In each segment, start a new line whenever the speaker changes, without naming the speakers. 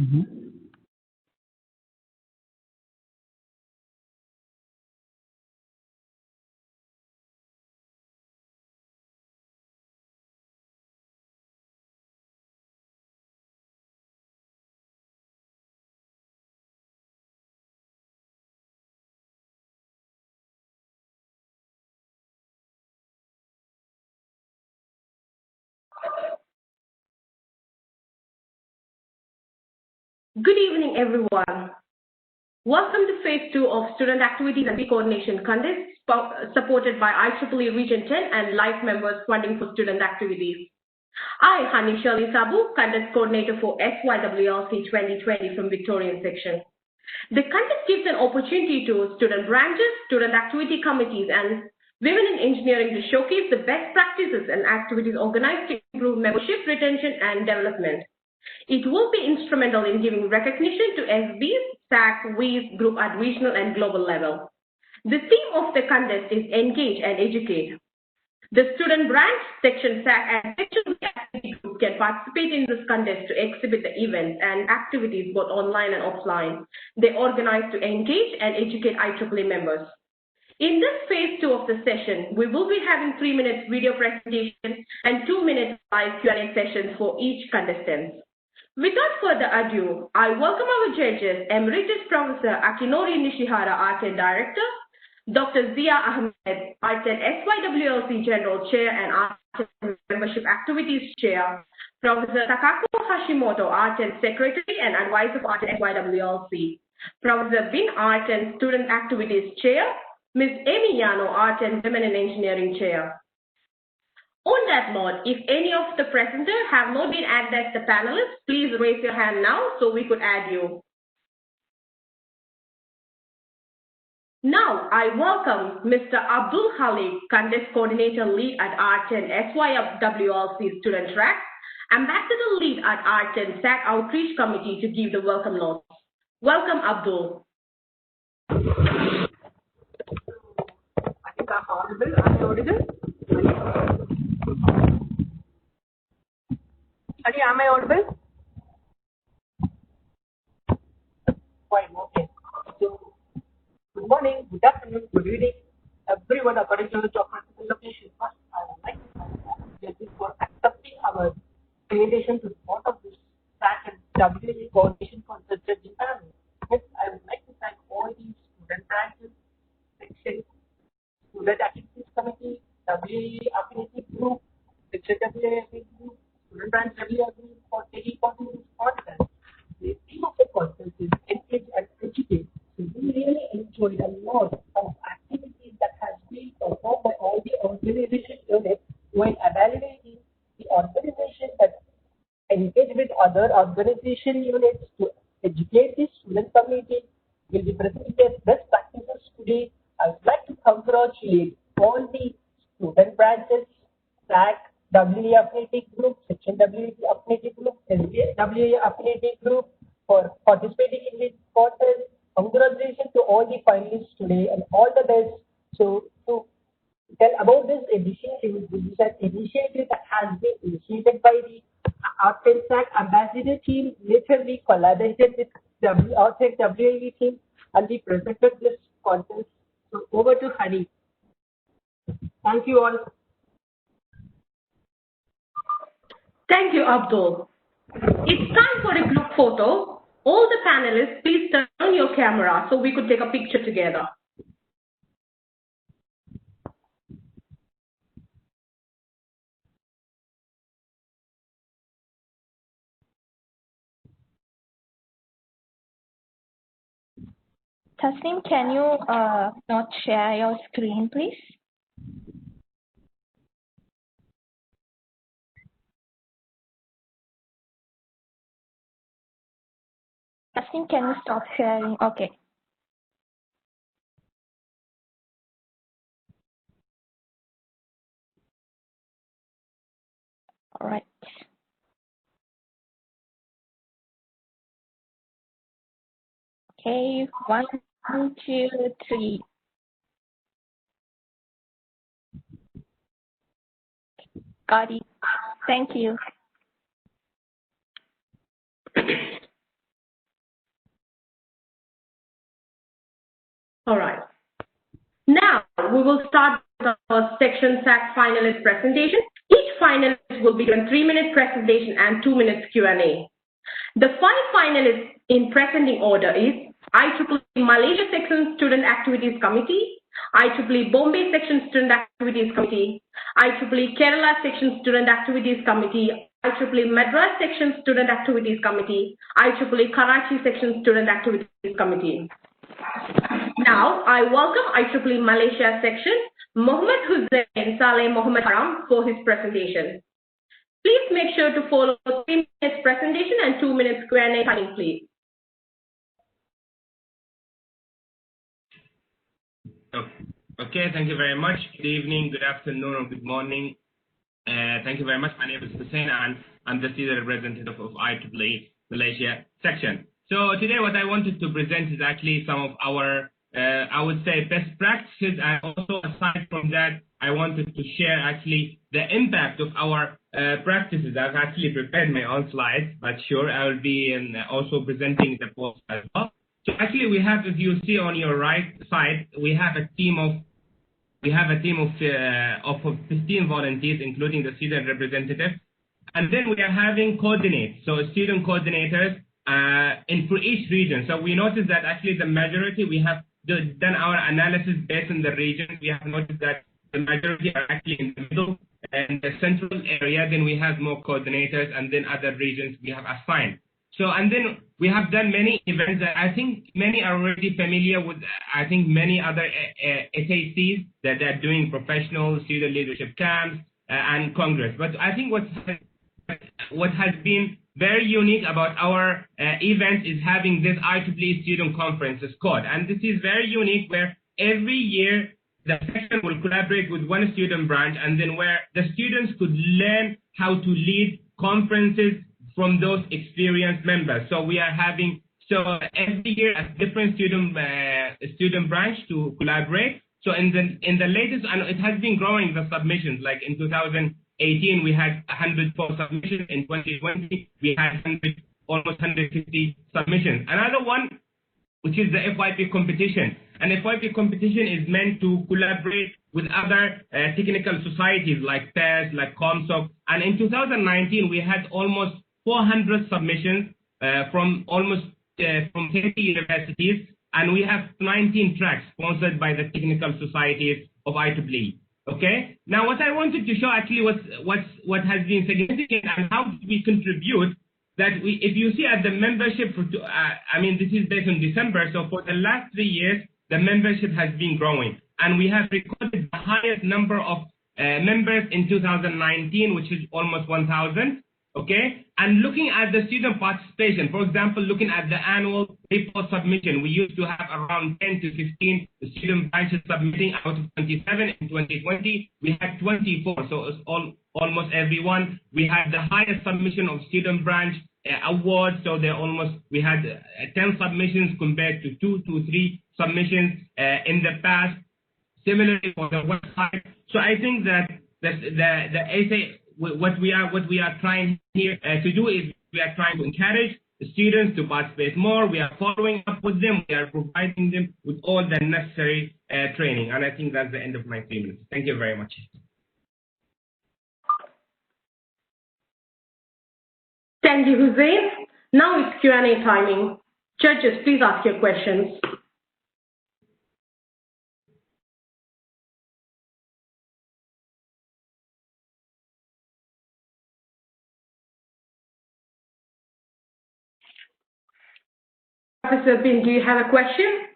Mhm.
Good evening, everyone. Welcome to Phase 2 of Student Activities and Coordination Contest, supported by IEEE Region 10 and LIFE members funding for student activities. I, Hani Shirley Sabu, Contest Coordinator for SYWLC 2020 from Victorian Section. The contest gives an opportunity to student branches, student activity committees, and women in engineering to showcase the best practices and activities organized to improve membership, retention, and development. It will be instrumental in giving recognition to SBs, SAC, WIEs, group at regional and global level. The theme of the contest is Engage and Educate. The student branch, section SAC, and section activity group can participate in this contest to exhibit the events and activities both online and offline. They organize to engage and educate IEEE members. In this phase 2 of the session, we will be having 3 minutes video presentation and 2 minutes live Q&A sessions for each contestant. Without further ado, I welcome our judges, Emeritus Professor Akinori Nishihara, R10 Director, Dr. Zia Ahmed, R10 SYWLC General Chair and R10 Membership Activities Chair, Professor Takako Hashimoto, R10 Secretary and Advisor of R10 SYWLC, Professor Bin, R10 Student Activities Chair, Ms. Amy Yano, R10 Women in Engineering Chair. On that note, if any of the presenters have not been added as the panelists, please raise your hand now so we could add you. Now, I welcome Mr. Abdul Halik, Contest Coordinator Lead at R10 SYWLC Student Track, Ambassador Lead at R10 SAC Outreach Committee to give the welcome notes. Welcome, Abdul.
I think I'm audible. I'm audible. Honey, am I audible? Fine, okay. So, good morning, good afternoon, good evening, everyone according to the geographical location. First, I would like to thank you for accepting our invitation to be part of this SAC and WIE coordination for the judging panel. Next, I would like to thank all the student branches, sections, student activities committee, WIE affinity group, section WIE group, student branch WIE group for taking part in this conference. The theme of the conference is Engage and Educate. So we really enjoyed a lot of activities that has been performed by all the organization units when evaluating the organization that engage with other organization units to educate the student community. Will be presenting their best practices today. I would like to congratulate all the student branches, SAC, WE Affinity Group, Section WE Affinity Group, SBS WE Affinity Group for participating in this contest. Congratulations to all the finalists today and all the best. So, to tell about this initiative, this is an initiative that has been initiated by the R10 SAC ambassador team. Later, we collaborated with the R10 WE team and we presented this contest. So, over to Hani. Thank you all.
Thank you, Abdul. It's time for a group photo. All the panelists, please turn on your camera so we could take a picture together.
Tasneem, can you not share your screen, please? Tasneem, can you stop sharing? Okay. All right. Okay, 1, 2, 3. Got it. Thank you.
All right. Now, we will start with our section SAC finalist presentation. Each finalist will be given 3-minute presentation and 2 minutes Q&A. The 5 finalists in presenting order is IEEE Malaysia Section Student Activities Committee, IEEE Bombay Section Student Activities Committee, IEEE Kerala Section Student Activities Committee, IEEE Madras Section Student Activities Committee, IEEE Karachi Section Student Activities Committee. Now, I welcome IEEE Malaysia Section, Mohammed Hussain Saleh Mohammed Haram, for his presentation. Please make sure to follow 3 minutes presentation and 2 minutes Q&A timing, please.
Okay, thank you very much. Good evening, good afternoon, or good morning. Thank you very much. My name is Hussein, and I'm the senior representative of IEEE Malaysia section. So today what I wanted to present is actually some of our, I would say, best practices, and also aside from that, I wanted to share actually the impact of our practices. I've actually prepared my own slides, but sure, I will be also presenting the post as well. So actually we have, if you see on your right side, we have a team of 15 volunteers, including the student representatives. And then we are having coordinates, so student coordinators for each region. So we noticed that actually the majority, we have done our analysis based on the regions. We have noticed that the majority are actually in the middle and the central area. Then we have more coordinators, and then other regions we have assigned. So, and then we have done many events that I think many are already familiar with. I think many other SACs that are doing professional student leadership camps and Congress. But I think what has been very unique about our event is having this IEEE Student Conferences Code. And this is very unique, where every year the section will collaborate with one student branch, and then where the students could learn how to lead conferences from those experienced members. So we are having, so every year a different student branch to collaborate. So in the latest, and it has been growing, the submissions, like in 2018 we had 104 submissions. In 2020 we had almost 150 submissions. Another one, which is the FYP competition. And FYP competition is meant to collaborate with other technical societies like PES, like COMSOC. And in 2019 we had almost 400 submissions from 30 universities, and we have 19 tracks sponsored by the technical societies of IEEE. Okay. Now, what I wanted to show actually what has been significant and how we contribute. That if you see at the membership, I mean, this is based on December. So for the last 3 years, the membership has been growing, and we have recorded the highest number of members in 2019, which is almost 1,000. Okay, and looking at the student participation, for example, looking at the annual report submission, we used to have around 10 to 15 student branches submitting out of 27. In 2020, we had 24, so it's almost everyone. We had the highest submission of student branch awards, so we had 10 submissions compared to 2 to 3 submissions in the past. Similarly for the website. So I think that the essay, what we are trying here to do is we are trying to encourage the students to participate more. We are following up with them. We are providing them with all the necessary training. And I think that's the end of my 3 minutes. Thank you very much.
Thank you, Hussein. Now it's Q&A timing. Judges, please ask your questions. Professor Bin, do you have a question?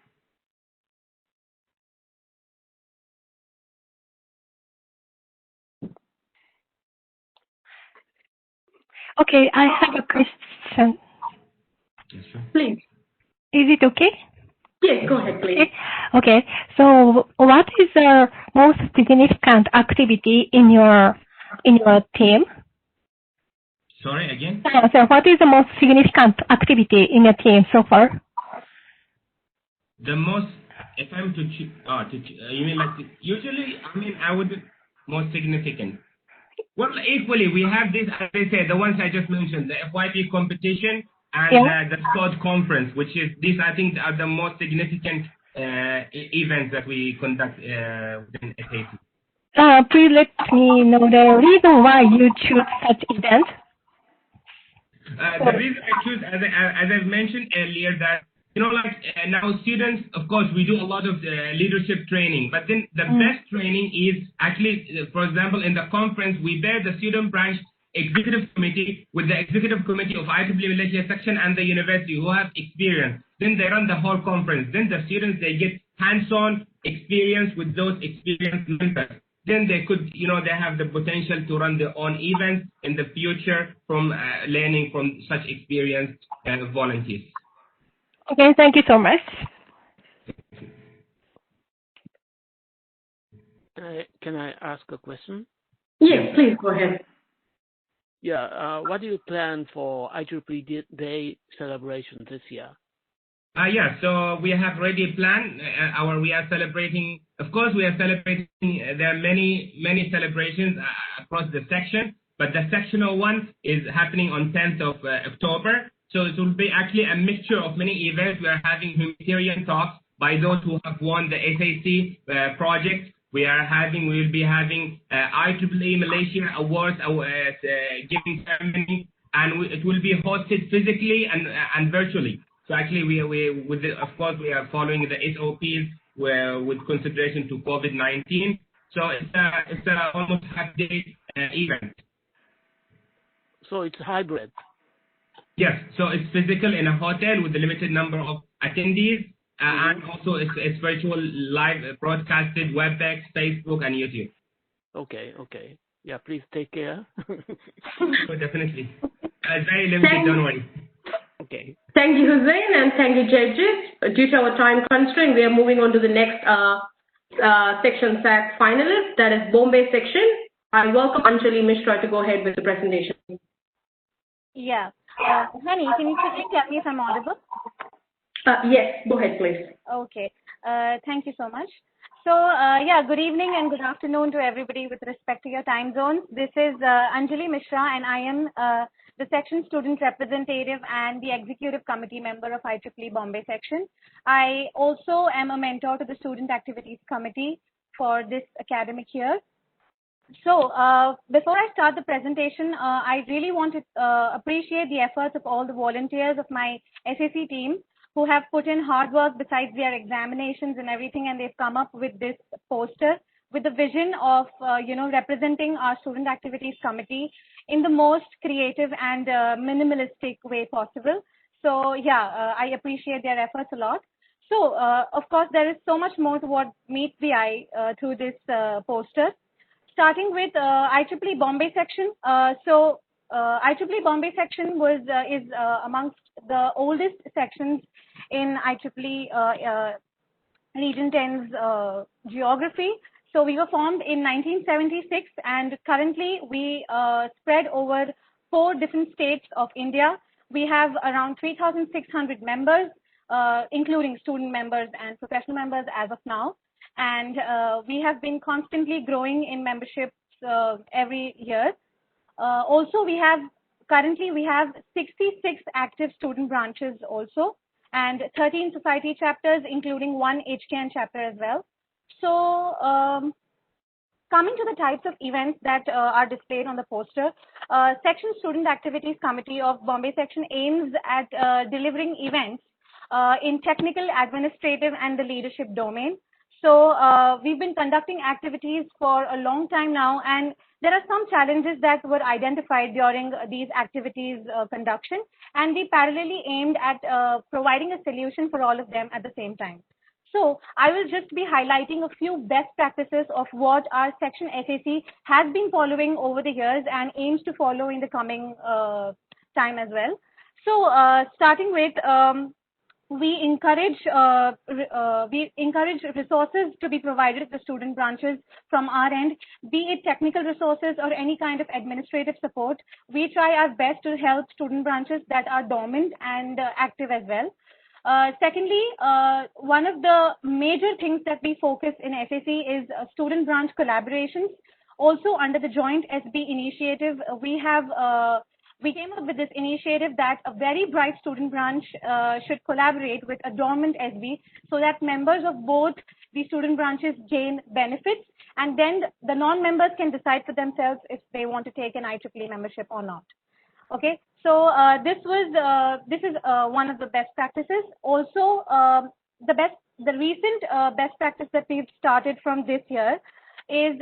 Okay, I have a question.
Yes, sure.
Please.
Is it okay?
Yes, go ahead, please.
Okay, so what is the most significant activity in your team?
Sorry, again?
So what is the most significant activity in your team so far?
The most, if I'm to choose, you mean like, usually, I mean, I would, most significant. Well, equally, we have this, as I said, the ones I just mentioned, the FYP competition and the SCOD conference, which is, these I think are the most significant events that we conduct within SAC.
Please let me know the reason why you choose such event.
The reason I choose, as I've mentioned earlier, that now students, of course, we do a lot of leadership training, but then the best training is actually, for example, in the conference, we bear the student branch executive committee with the executive committee of IEEE Malaysia section and the university who have experience. Then they run the whole conference. Then the students, they get hands-on experience with those experienced mentors. Then they could, they have the potential to run their own events in the future from learning from such experienced volunteers.
Okay, thank you so much.
Can I ask a question?
Yes, please go ahead.
Yeah, what do you plan for IEEE Day celebration this year?
Yeah, so we have already planned we are celebrating, of course, we are celebrating, there are many celebrations across the section, but the sectional one is happening on 10th of October. So it will be actually a mixture of many events. We are having humanitarian talks by those who have won the SAC project. We will be having IEEE Malaysia Awards giving ceremony, and it will be hosted physically and virtually. So actually, of course, we are following the SOPs with consideration to COVID-19. So it's a almost half-day event.
So it's hybrid.
Yes, so it's physical in a hotel with a limited number of attendees, and also it's virtual live broadcasted, WebEx, Facebook, and YouTube.
Okay. Yeah, please take care.
Oh, definitely. It's very limited, don't worry.
Okay.
Thank you, Hussein, and thank you, judges. Due to our time constraint, we are moving on to the next section SAC finalist, that is Bombay section. I welcome Anjali Mishra to go ahead with the presentation.
Yeah. Honey, can you quickly tell me if I'm audible?
Yes, go ahead, please.
Okay. Thank you so much. So, good evening and good afternoon to everybody with respect to your time zones. This is Anjali Mishra, and I am the section student representative and the executive committee member of IEEE Bombay section. I also am a mentor to the student activities committee for this academic year. So, before I start the presentation, I really want to appreciate the efforts of all the volunteers of my SAC team who have put in hard work besides their examinations and everything, and they've come up with this poster with the vision of, representing our student activities committee in the most creative and minimalistic way possible. So, I appreciate their efforts a lot. So, of course, there is so much more to what meets the eye through this poster. Starting with IEEE Bombay section. IEEE Bombay section is amongst the oldest sections in IEEE Region 10's geography. So we were formed in 1976, and currently we spread over 4 different states of India. We have around 3,600 members, including student members and professional members as of now. And we have been constantly growing in memberships every year. Also, currently we have 66 active student branches also, and 13 society chapters, including 1 HKN chapter as well. So, coming to the types of events that are displayed on the poster, Section Student Activities Committee of Bombay Section aims at delivering events in technical, administrative, and the leadership domain. So we've been conducting activities for a long time now, and there are some challenges that were identified during these activities conduction, and we parallelly aimed at providing a solution for all of them at the same time. So I will just be highlighting a few best practices of what our section SAC has been following over the years and aims to follow in the coming time as well. So starting with we encourage resources to be provided to student branches from our end, be it technical resources or any kind of administrative support. We try our best to help student branches that are dormant and active as well. Secondly, one of the major things that we focus in SAC is student branch collaborations. Also, under the joint SB initiative, we have we came up with this initiative that a very bright student branch should collaborate with a dormant SB so that members of both the student branches gain benefits, and then the non-members can decide for themselves if they want to take an IEEE membership or not. Okay, so this is one of the best practices. Also, the recent best practice that we've started from this year is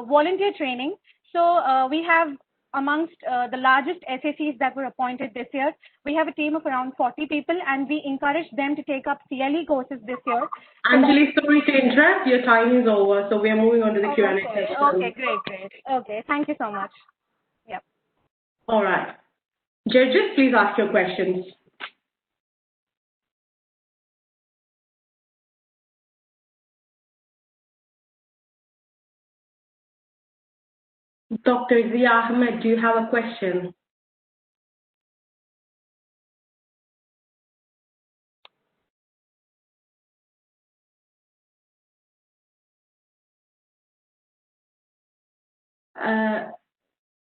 volunteer training. So we have amongst the largest SACs that were appointed this year, we have a team of around 40 people, and we encourage them to take up CLE courses this year.
Anjali, sorry to interrupt. Your time is over, so we are moving on to the Q&A
okay.
session.
Okay, great. Okay, thank you so much. Yep.
All right. Judges, please ask your questions. Dr. Zia Ahmed, do you have a question?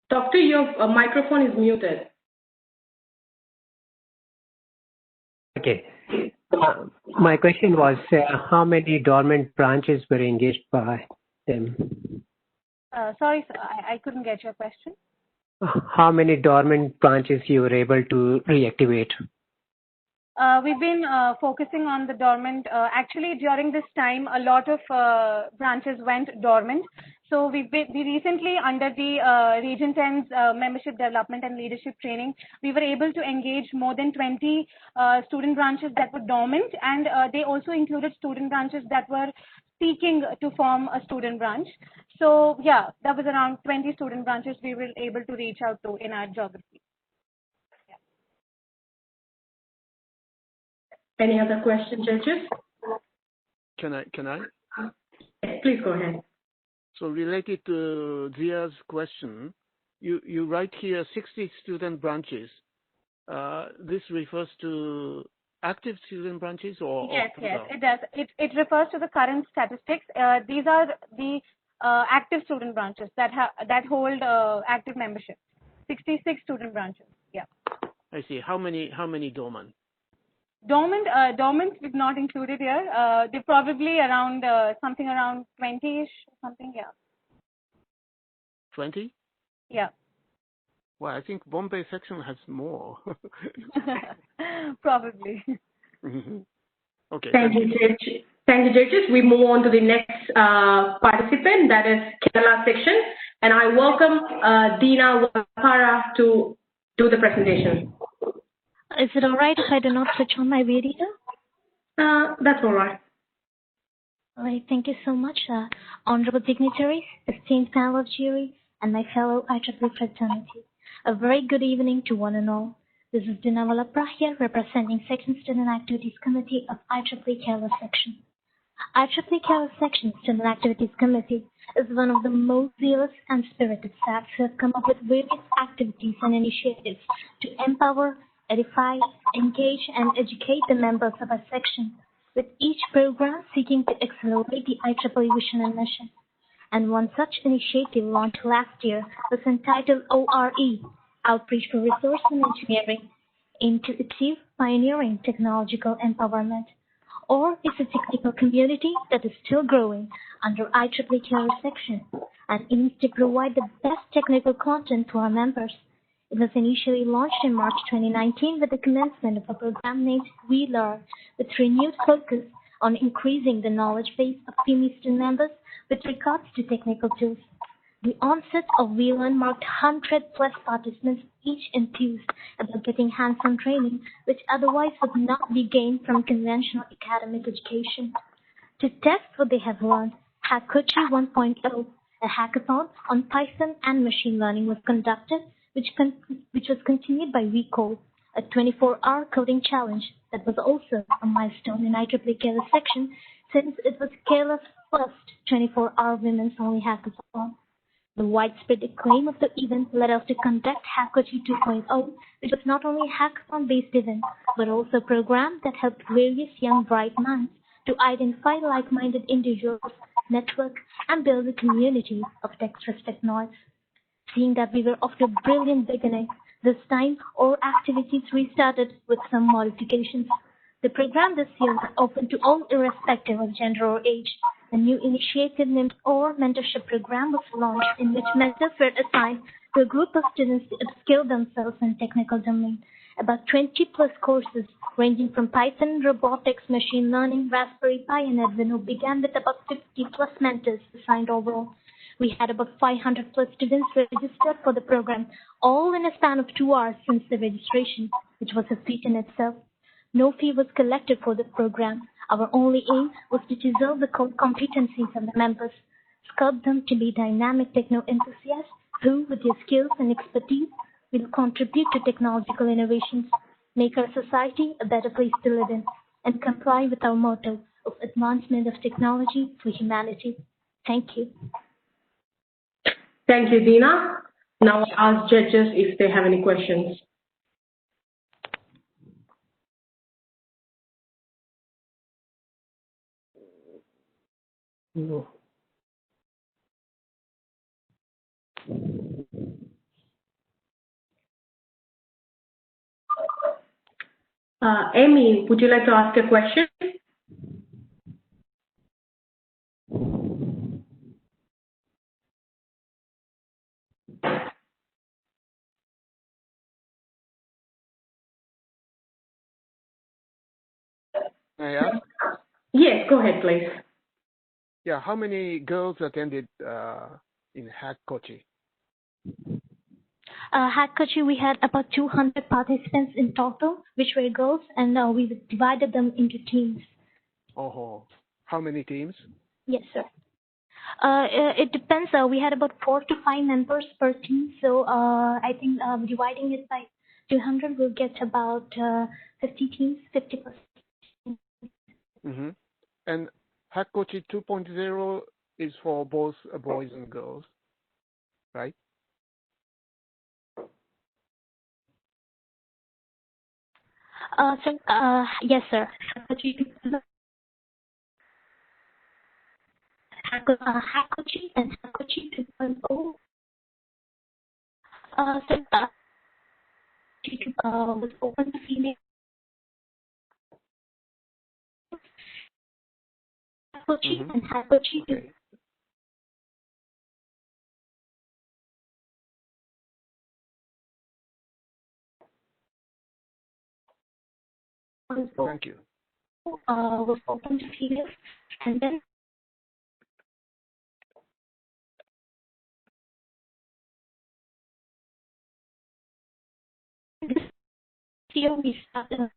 Doctor, your microphone is muted.
Okay. My question was, how many dormant branches were engaged by them?
Sorry, sir, I couldn't get your question.
How many dormant branches you were able to reactivate?
We've been focusing on the dormant. Actually, during this time, a lot of branches went dormant. So we recently, under the Region 10's membership development and leadership training, we were able to engage more than 20 student branches that were dormant, and they also included student branches that were seeking to form a student branch. So yeah, that was around 20 student branches we were able to reach out to in our geography.
Any other questions, judges?
Can I?
Yes, please go ahead.
So related to Zia's question, you write here 60 student branches. This refers to active student branches or
yes, it does. It refers to the current statistics. These are the active student branches that hold active membership. 66 student branches. Yeah.
I see. How many dormant?
Dormant we've not included here. They're probably around something around 20-ish, something. Yeah.
20?
Yeah.
Well, I think Bombay section has more.
Probably.
Okay. Thank you, Judge. Thank you, judges. We move on to the next participant, that is Kerala section, and I welcome Dina Wakara to do the presentation.
Is it all right if I do not switch on my video?
That's all right.
All right, thank you so much, honorable dignitaries, esteemed panel of jury, and my fellow IEEE fraternity. A very good evening to one and all. This is Dinavala Prahya, representing Section Student Activities Committee of IEEE Kerala Section. IEEE Kerala Section Student Activities Committee is one of the most zealous and spirited staffs who have come up with various activities and initiatives to empower, edify, engage, and educate the members of our section, with each program seeking to accelerate the IEEE vision and mission. And one such initiative launched last year was entitled ORE, Outreach for Resource and Engineering, aimed to achieve pioneering technological empowerment. OR is a technical community that is still growing under IEEE Kerala Section and aims to provide the best technical content to our members. It was initially launched in March 2019 with the commencement of a program named WIE Learn, with renewed focus on increasing the knowledge base of PME student members with regards to technical tools. The onset of WIE Learn marked 100+ participants, each enthused about getting hands-on training, which otherwise would not be gained from conventional academic education. To test what they have learned, Hackochi 1.0, a hackathon on Python and machine learning, was conducted, which was continued by WeCode, a 24-hour coding challenge that was also a milestone in IEEE Kerala Section, since it was Kerala's first 24-hour women's-only hackathon. The widespread acclaim of the event led us to conduct Hackochi 2.0, which was not only a hackathon-based event, but also a program that helped various young bright minds to identify like-minded individuals, network, and build a community of dexterous technoids. Seeing that we were off to a brilliant beginning, This time, all activities restarted with some modifications. The program this year was open to all irrespective of gender or age. A new initiative named OR Mentorship Program was launched in which mentors were assigned to a group of students to upskill themselves in technical domain. About 20 plus courses ranging from Python, robotics, machine learning, Raspberry Pi, and Arduino began with about 50 plus mentors assigned overall. We had about 500 plus students registered for the program, all in a span of 2 hours since the registration, which was a feat in itself. No fee was collected for the program. Our only aim was to develop the core competencies of the members, sculpt them to be dynamic techno enthusiasts who, with their skills and expertise, will contribute to technological innovations, make our society a better place to live in, and comply with our motto of advancement of technology for humanity. Thank you.
Thank you, Dina. Now I ask judges if they have any questions.
No.
Amy, would you like to ask a question?
May I ask?
Yes, go ahead, please.
Yeah, how many girls attended in Hack Kochi?
Hackcoaching, we had about 200 participants in total, which were girls, and we divided them into teams.
Oh, how many teams?
Yes, sir. It depends. We had about 4 to 5 members per team, so I think dividing it by 200 will get about 50 teams, 50%.
Mm-hmm. And Hack Kochi 2.0 is for both boys and girls, right?
Yes, sir. Hackcoaching and Hackcoaching 2.0. Was open to female. Hackcoaching and Hackcoaching.
Okay. Thank you.
Was open to females, and then this year we started.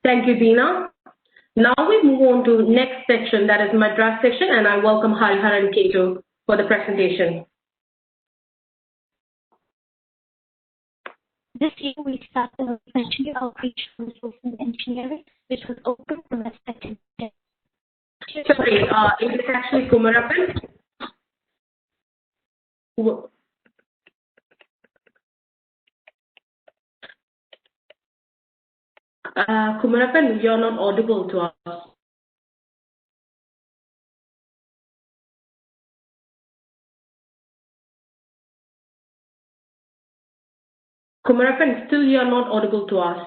Thank you, Dina. Now we move on to next section, that is Madras section, and I welcome Harihar and Ketu for the presentation.
This year we started mentioning outreach for resource and engineering, which was open for respective.
Sorry, it is actually Kumarapan. Kumarapan, you're not audible to us. Kumarapan, still you're not audible to us.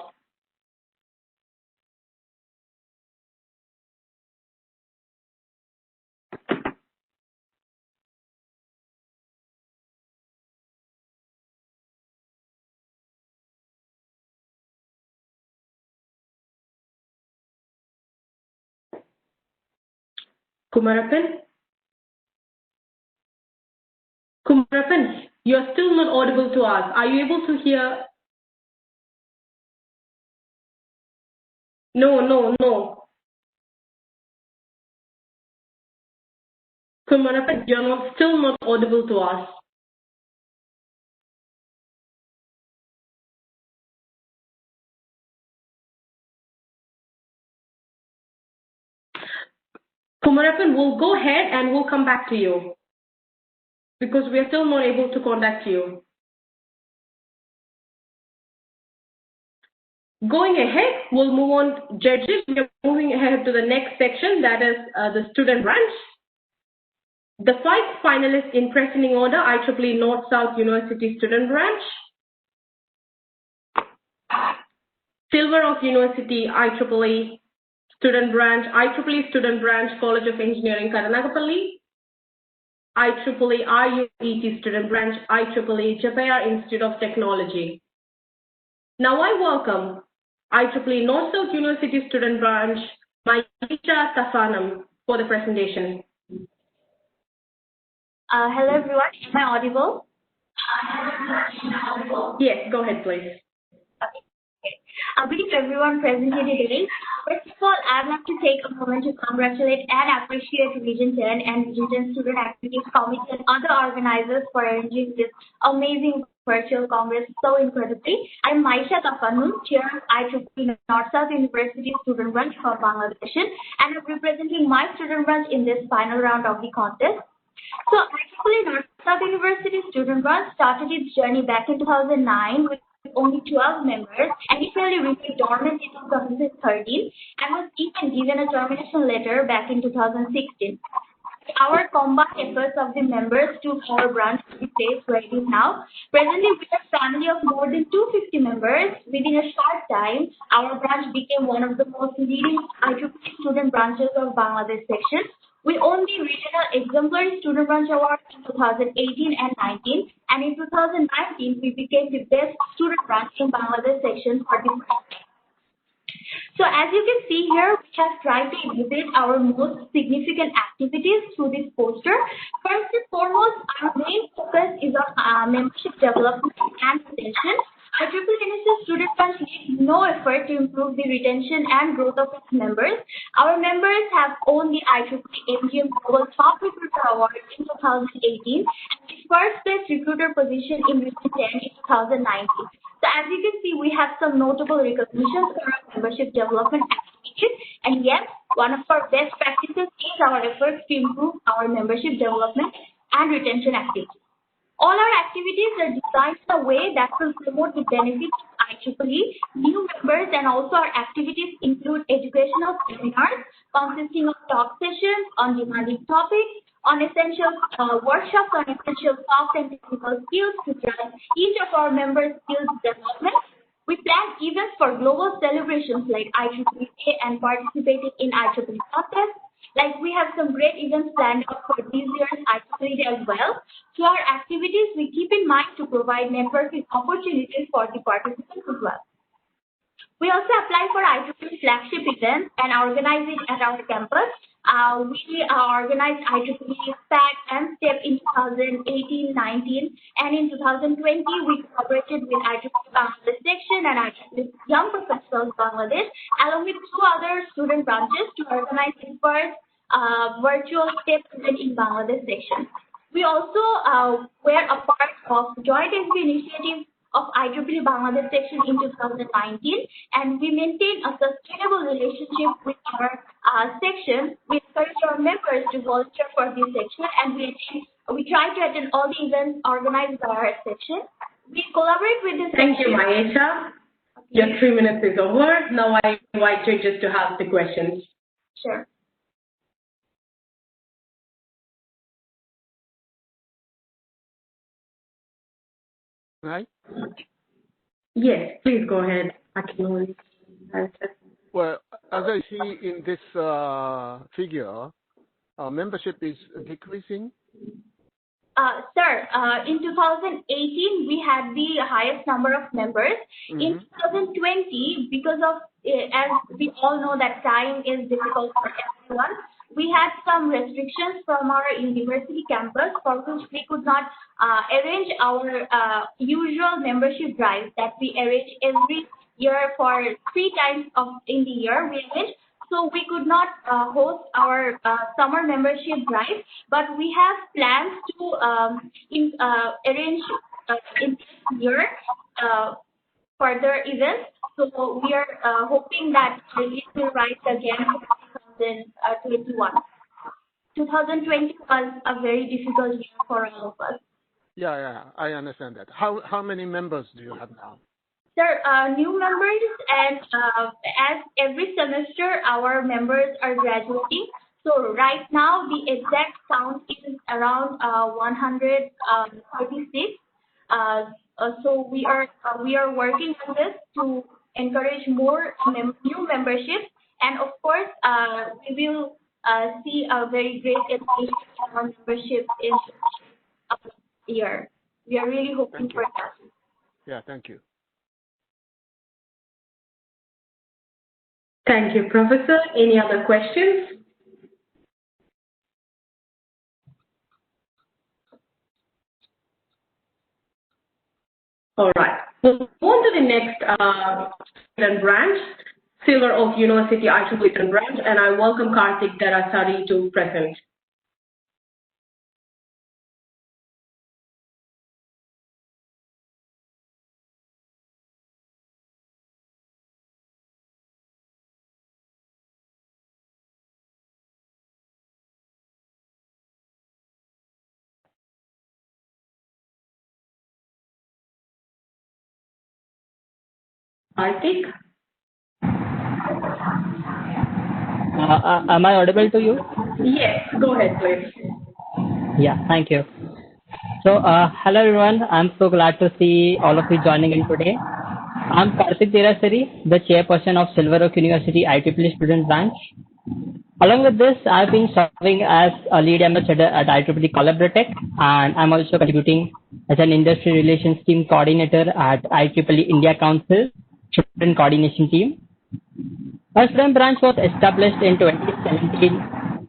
Kumarapan? Kumarapan, you're still not audible to us. Are you able to hear? No. Kumarapan, you're still not audible to us. Kumarapan, we'll go ahead and we'll come back to you because we are still not able to contact you. Going ahead, we'll move on, judges. We are moving ahead to the next section, that is the student branch. The 5 finalists in presenting order, IEEE North-South University Student Branch. Silver of University, IEEE Student Branch, IEEE Student Branch, College of Engineering, Karanagapalli. IEEE RUET Student Branch, IEEE Japaya Institute of Technology. Now I welcome IEEE North-South University Student Branch, Maisha Tafanam, for the presentation.
Hello everyone, am I audible?
Yes, go ahead please.
Okay. Greetings to everyone present here today. First of all, I'd like to take a moment to congratulate and appreciate Region 10 and Region 10 Student Activities Committee and other organizers for arranging this amazing virtual congress so incredibly. I'm Maisha Tafanum, Chair of IEEE North-South University Student Branch from Bangladesh, and I'm representing my student branch in this final round of the contest. So IEEE North-South University Student Branch started its journey back in 2009 with only 12 members, and initially remained dormant in 2013 and was even given a termination letter back in 2016. Our combined efforts of the members took our branch to the place where it is now. Presently, with a family of more than 250 members, within a short time, our branch became one of the most leading IEEE student branches of Bangladesh section. We won the Regional Exemplary Student Branch Award in 2018 and 19, and in 2019, we became the best student branch in Bangladesh section for the first time. So as you can see here, we have tried to exhibit our most significant activities through this poster. First and foremost, our main focus is on membership development and retention. IEEE NSS Student Branch leaves no effort to improve the retention and growth of its members. Our members have won the IEEE MGM Global Top Recruiter Award in 2018 and the first place recruiter position in Region 10 in 2019. So as you can see, we have some notable recognitions for our membership development activities. And yes, one of our best practices is our efforts to improve our membership development and retention activities. All our activities are designed in a way that will promote the benefits of IEEE, new members, and also our activities include educational seminars consisting of talk sessions on demanding topics, on essential workshops on essential soft and technical skills to drive each of our members' skills development. We plan events for global celebrations like IEEE and participating in IEEE contests. Like we have some great events planned out for this year's IEEE as well. Through our activities, we keep in mind to provide networking opportunities for the participants as well. We also apply for IEEE flagship events and organize it at our campus. We organized IEEE SPAC and STEP in 2018-19, and in 2020 we collaborated with IEEE Bangladesh section and IEEE Young Professionals Bangladesh, along with 2 other student branches to organize the first virtual STEP event in Bangladesh section. We also were a part of joint initiative of IEEE Bangladesh section in 2019, and we maintain a sustainable relationship with our section. We encourage our members to volunteer for this section, and we try to attend all the events organized by our section. We collaborate with the section.
Thank you, Maisha. Your 3 minutes is over. Now I invite you just to ask the questions.
Sure.
Right?
Yes, please go ahead. I can only answer.
Well, as I see in this figure, membership is decreasing.
Sir, in 2018, we had the highest number of members. Mm-hmm. In 2020, because of, as we all know that time is difficult for everyone, we had some restrictions from our university campus for which we could not arrange our usual membership drives that we arrange every year for 3 times in the year we arrange. So we could not host our summer membership drive, but we have plans to arrange in this year further events. So we are hoping that it will rise again in 2021. 2020 was a very difficult year for all of us.
Yeah, I understand that. How many members do you have now?
Sir, new members, and as every semester our members are graduating. So right now the exact count is around 136. So we are working on this to encourage more new memberships, and of course we will see a very great education on membership in year. We are really hoping for that.
Yeah, thank you.
Thank you, Professor. Any other questions? All right. We'll move on to the next student branch, Sealer of University IEEE student branch, and I welcome Karthik Darasari to present. Karthik?
Am I audible to you?
Yes, go ahead, please.
Yeah, thank you. So, hello everyone. I'm so glad to see all of you joining in today. I'm Karthik Derasari, the chairperson of Silver Oak University IEEE student branch. Along with this, I've been serving as a lead ambassador at IEEE Collaboratech, and I'm also contributing as an industry relations team coordinator at IEEE India Council student coordination team. Our student branch was established in 2017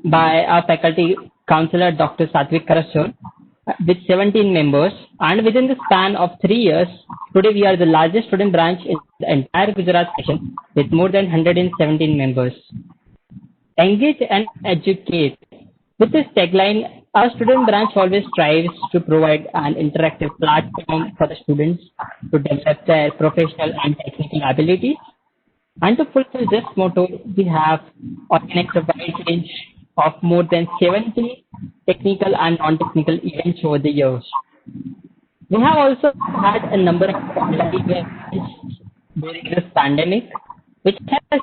by our faculty counselor, Dr. Satvik Karasur, with 17 members. And within the span of 3 years, today we are the largest student branch in the entire Gujarat section with more than 117 members. Engage and educate. With this tagline, our student branch always strives to provide an interactive platform for the students to develop their professional and technical abilities. And to fulfill this motto, we have organized a wide range of more than 70 technical and non-technical events over the years. We have also had a number of online events during this pandemic, which has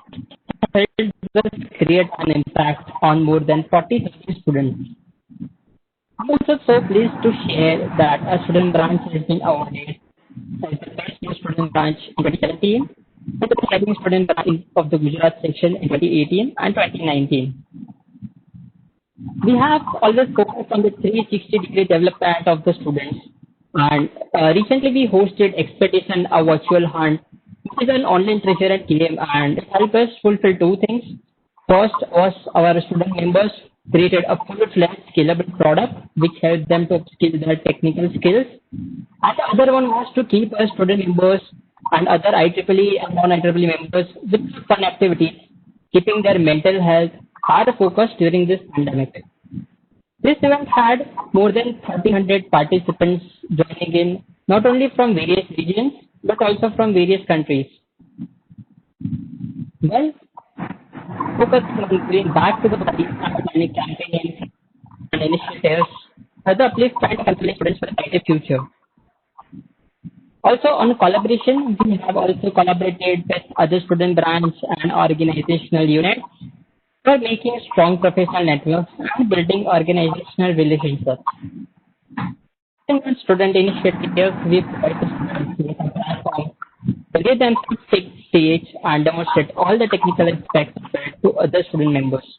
helped us create an impact on more than 40,000 students. I'm also so pleased to share that our student branch has been awarded as the best new student branch in 2017 and the best student branch of the Gujarat section in 2018 and 2019. We have always focused on the 360-degree development of the students, and recently we hosted Expedition, a virtual hunt, which is an online treasure hunt game, and it helped us fulfill two things. First was our student members created a full-fledged scalable product which helped them to upskill their technical skills, and the other one was to keep our student members and other IEEE and non-IEEE members with fun activities, keeping their mental health hard focused during this pandemic. This event had more than 1,300 participants joining in, not only from various regions, but also from various countries. Well, focus on giving back to the body and planning campaigns and initiatives as the upliftment and fulfilling students for a brighter future. Also, on collaboration, we have also collaborated with other student branch and organizational units for making strong professional networks and building organizational relationships. In student initiatives, we provide the students with a platform to give them to take stage and demonstrate all the technical aspects to other student members.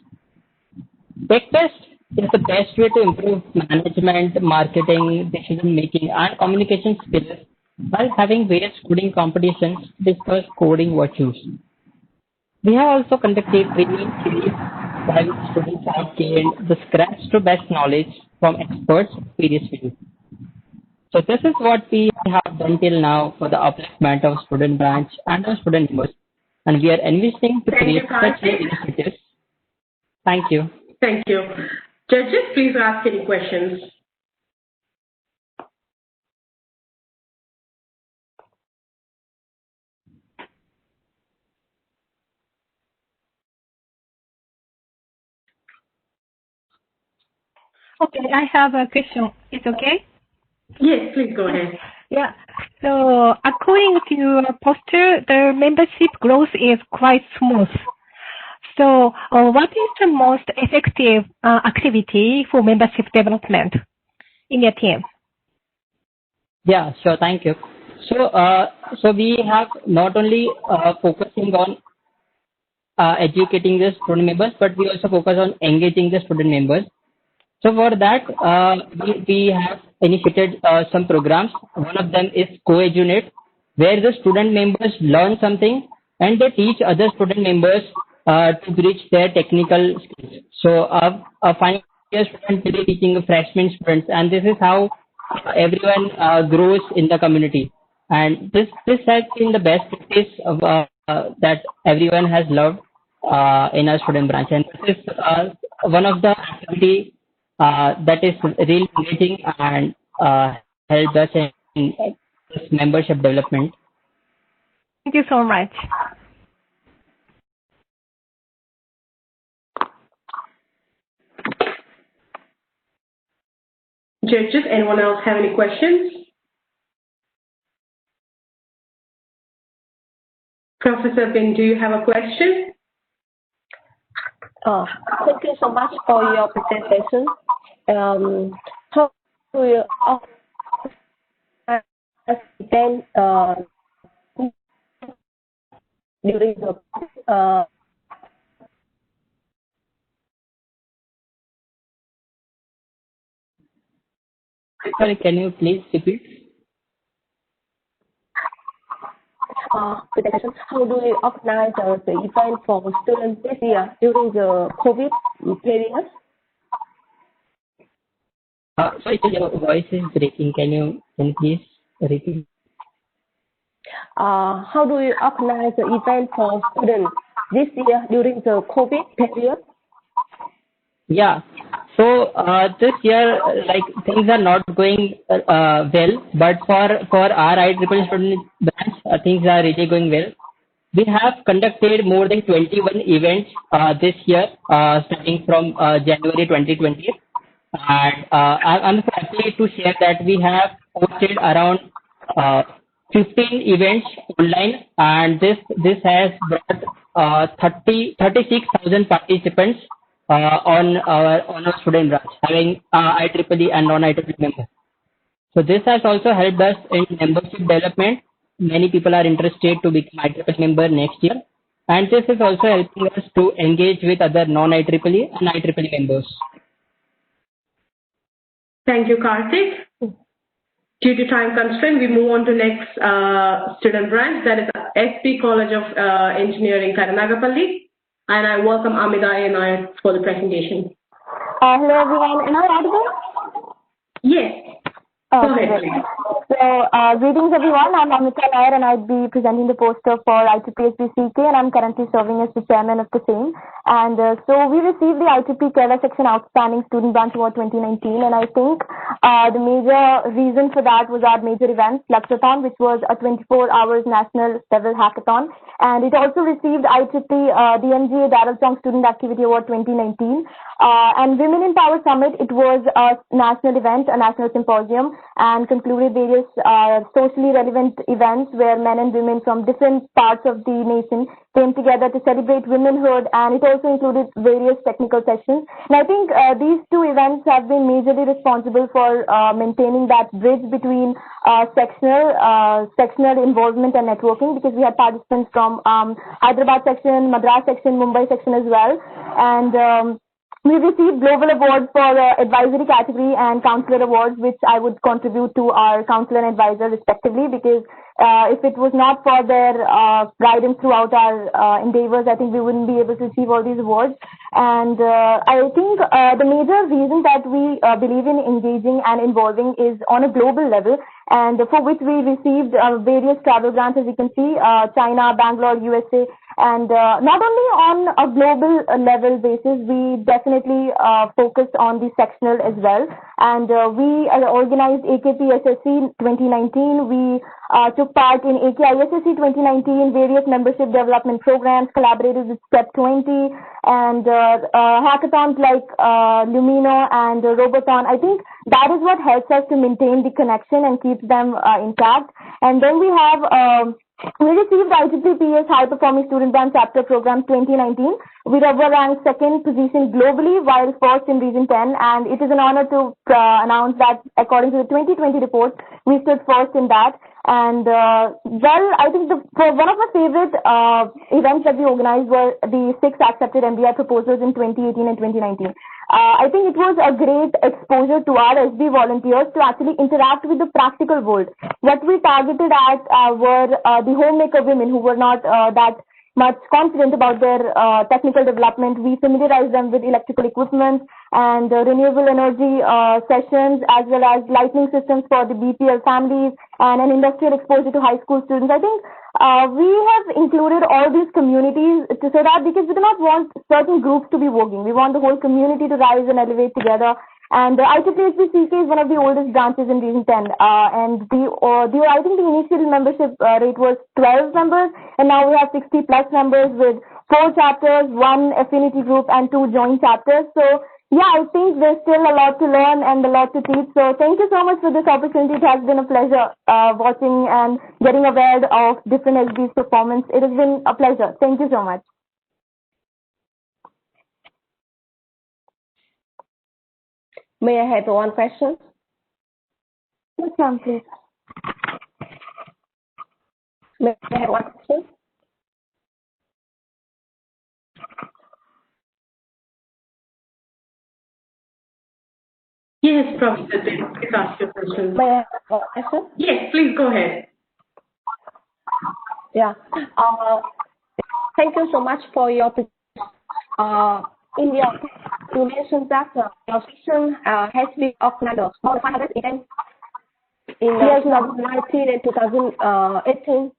Tech Test is the best way to improve management, marketing, decision making, and communication skills while having various coding competitions to discuss coding virtues. We have also conducted training series while students have gained the scratch to best knowledge from experts in various fields. So this is what we have done till now for the upliftment of student branch and our student members, and we are envisioning to create such initiatives. Thank you.
Thank you. Judges, please ask any questions.
Okay, I have a question. It's okay?
Yes, please go ahead.
Yeah. So according to your poster, the membership growth is quite smooth. So what is the most effective activity for membership development in your team?
Yeah, sure. Thank you. So we have not only focusing on educating the student members, but we also focus on engaging the student members. So for that, we have initiated some programs. One of them is Co-Edunate, where the student members learn something and they teach other student members to bridge their technical skills. So a final year student will be teaching freshman students, and this is how everyone grows in the community. And this has been the best practice of, that everyone has loved in our student branch. And this is one of the activity that is really engaging and helped us in this membership development.
Thank you so much.
Judges, anyone else have any questions? Professor Bin, do you have a question?
Thank you so much for your presentation. How do you then during the
Sorry, can you please repeat?
Presentation? How do you organize the event for students this year during the COVID period?
Sorry, your voice is breaking. Can you please repeat?
How do you organize the event for students this year during the COVID period?
Yeah. So this year, like things are not going well, but for our IEEE student branch, things are really going well. We have conducted more than 21 events this year, starting from January 2020. And I'm happy to share that we have hosted around 15 events online, and this has brought 36,000 participants on our student branch, having IEEE and non-IEEE members. So this has also helped us in membership development. Many people are interested to become IEEE member next year, and this is also helping us to engage with other non-IEEE and IEEE members.
Thank you, Karthik. Due to time constraint, we move on to next student branch, that is SP College of Engineering, Karanagapalli. And I welcome Amida and for the presentation.
Hello everyone, am I audible?
Yes. Go ahead.
So, greetings everyone, I'm Amita Nair and I'll be presenting the poster for IEEE and I'm currently serving as the chairman of the same. And so we received the IEEE Kerala Section Outstanding Student Branch Award 2019, and I think the major reason for that was our major event, Luxathon, which was a 24 hours national level hackathon. And it also received IEEE DMGA Darul Chong Student Activity Award 2019. And Women in Power Summit, it was a national event, a national symposium, and concluded various socially relevant events where men and women from different parts of the nation came together to celebrate womanhood, and it also included various technical sessions. And I think these two events have been majorly responsible for maintaining that bridge between sectional involvement and networking, because we had participants from Hyderabad section, Madras section, Mumbai section as well. And we received global awards for advisory category and counselor awards, which I would contribute to our counselor and advisor respectively, because if it was not for their guidance throughout our endeavors, I think we wouldn't be able to achieve all these awards. And I think the major reason that we believe in engaging and involving is on a global level, and for which we received various travel grants, as you can see, China, Bangalore, USA. And not only on a global level basis, we definitely focused on the sectional as well. And we organized AKP SSC 2019. We took part in AKISSC 2019, various membership development programs, collaborated with Step 20, and hackathons like Lumino and Robothon. I think that is what helps us to maintain the connection and keeps them intact. And then we have we received IEEE's High Performing Student Band Chapter Program 2019. We were ranked second position globally while first in Region 10, and it is an honor to announce that according to the 2020 report, we stood first in that. And well, I think one of my favorite events that we organized were the 6 accepted MBI proposals in 2018 and 2019. I think it was a great exposure to our SB volunteers to actually interact with the practical world. What we targeted at were the homemaker women who were not that much confident about their technical development. We familiarized them with electrical equipment and renewable energy sessions, as well as lighting systems for the BPL families and an industrial exposure to high school students. I think we have included all these communities so that, because we do not want certain groups to be working. We want the whole community to rise and elevate together. And IEEE is one of the oldest branches in Region 10. And I think the initial membership rate was 12 members, and now we have 60 plus members with 4 chapters, 1 affinity group, and 2 joint chapters. So yeah, I think there's still a lot to learn and a lot to teach. So thank you so much for this opportunity. It has been a pleasure watching and getting aware of different SB's performance. It has been a pleasure. Thank you so much.
May I have one question?
Yes, ma'am, please.
May I have one question?
Yes, Professor, please ask your question.
May I have one question?
Yes, please go ahead.
Yeah. Thank you so much for your in your you mentioned that your section has been organized for 500 events in 2019 and 2018.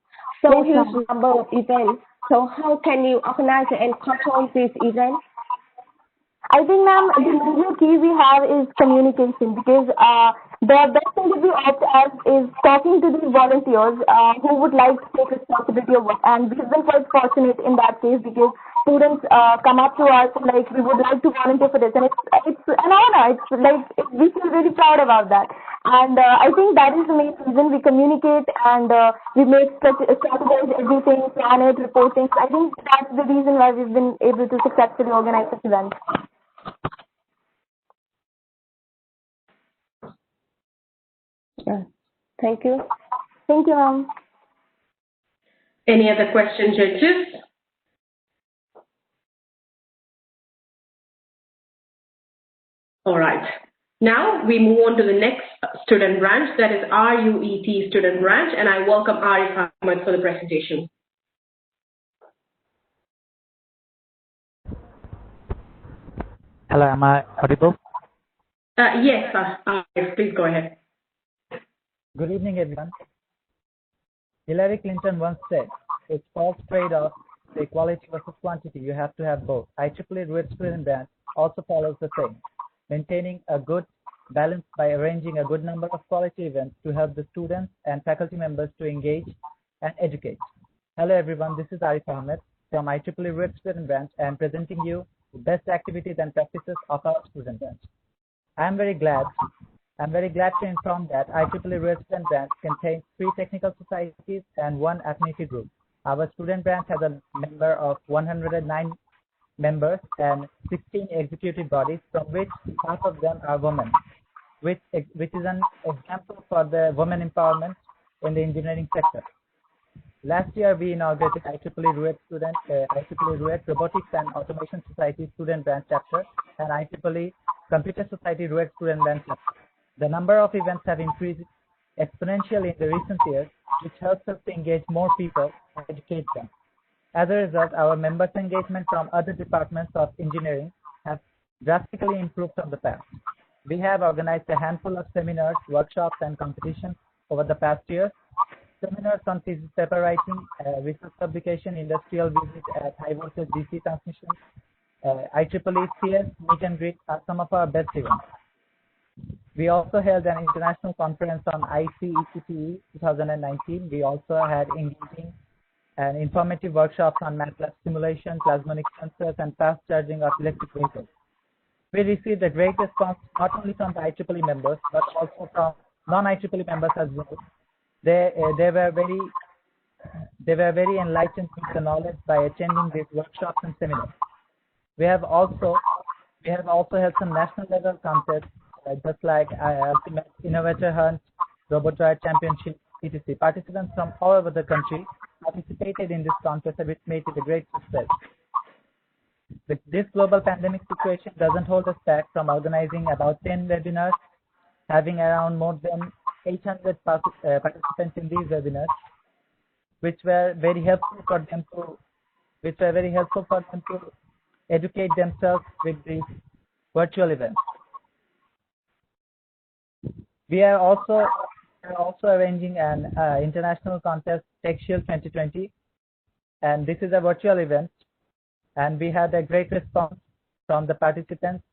So huge number of events. So how can you organize and control these events?
I think, ma'am, the major key we have is communication, because the best thing that we opt as is talking to the volunteers who would like to take responsibility of work. And we've been quite fortunate in that case, because students come up to us like, we would like to volunteer for this, and it's an honor. It's like we feel really proud about that. And I think that is the main reason we communicate, and we make strategize everything, plan it, reporting. I think that's the reason why we've been able to successfully organize this event.
Yeah. Thank you.
Thank you, ma'am.
Any other questions, judges? All right. Now we move on to the next student branch, that is RUET student branch, and I welcome Arif Ahmed for the presentation.
Hello, am I audible?
Yes, Arif, please go ahead.
Good evening, everyone. Hillary Clinton once said, it's false trade-off, the quality versus quantity. You have to have both. IEEE RUET student band also follows the same, maintaining a good balance by arranging a good number of quality events to help the students and faculty members to engage and educate. Hello, everyone. This is Arif Ahmed from IEEE RUET student branch and presenting you the best activities and practices of our student branch. I'm very glad to inform that IEEE RUET student branch contains 3 technical societies and 1 affinity group. Our student branch has a number of 109 members and 16 executive bodies, from which half of them are women, which is an example for the women empowerment in the engineering sector. Last year, we inaugurated IEEE RUET Robotics and Automation Society Student Branch Chapter and IEEE Computer Society RUET Student Branch Chapter. The number of events have increased exponentially in the recent years, which helps us to engage more people and educate them. As a result, our members' engagement from other departments of engineering have drastically improved from the past. We have organized a handful of seminars, workshops, and competitions over the past year. Seminars on thesis paper writing, research publication, industrial visit at high voltage DC transmission, IEEE CS meet and greet are some of our best events. We also held an international conference on IEEE 2019. We also had engaging and informative workshops on MATLAB simulation, plasmonic sensors, and fast charging of electric vehicles. We received a great response not only from the IEEE members but also from non-IEEE members as well. They were very enlightened with the knowledge by attending these workshops and seminars. We have also held some national level contests just like Ultimate Innovator Hunt, Robotoid Championship, etc. Participants from all over the country participated in this contest, which made it a great success. But this global pandemic situation doesn't hold us back from organizing about 10 webinars, having around more than 800 participants in these webinars, which were very helpful for them to educate themselves with these virtual events. We are also arranging an international contest, TechShield 2020, and this is a virtual event, and we had a great response from the participants,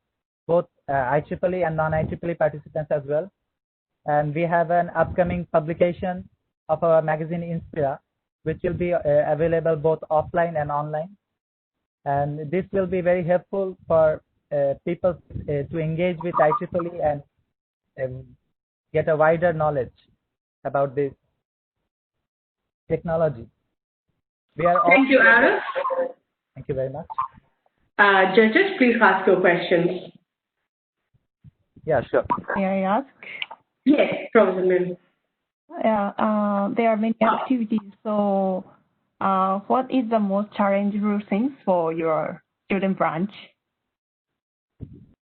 both IEEE and non-IEEE participants as well. And we have an upcoming publication of our magazine Inspira, which will be available both offline and online. And this will be very helpful for people to engage with IEEE and get a wider knowledge about this technology.
Thank you, Arif.
Thank you very much.
Judges, please ask your questions.
Yeah, sure.
May I ask?
Yes, Professor Min.
Yeah, there are many activities. So, what is the most challenging things for your student branch?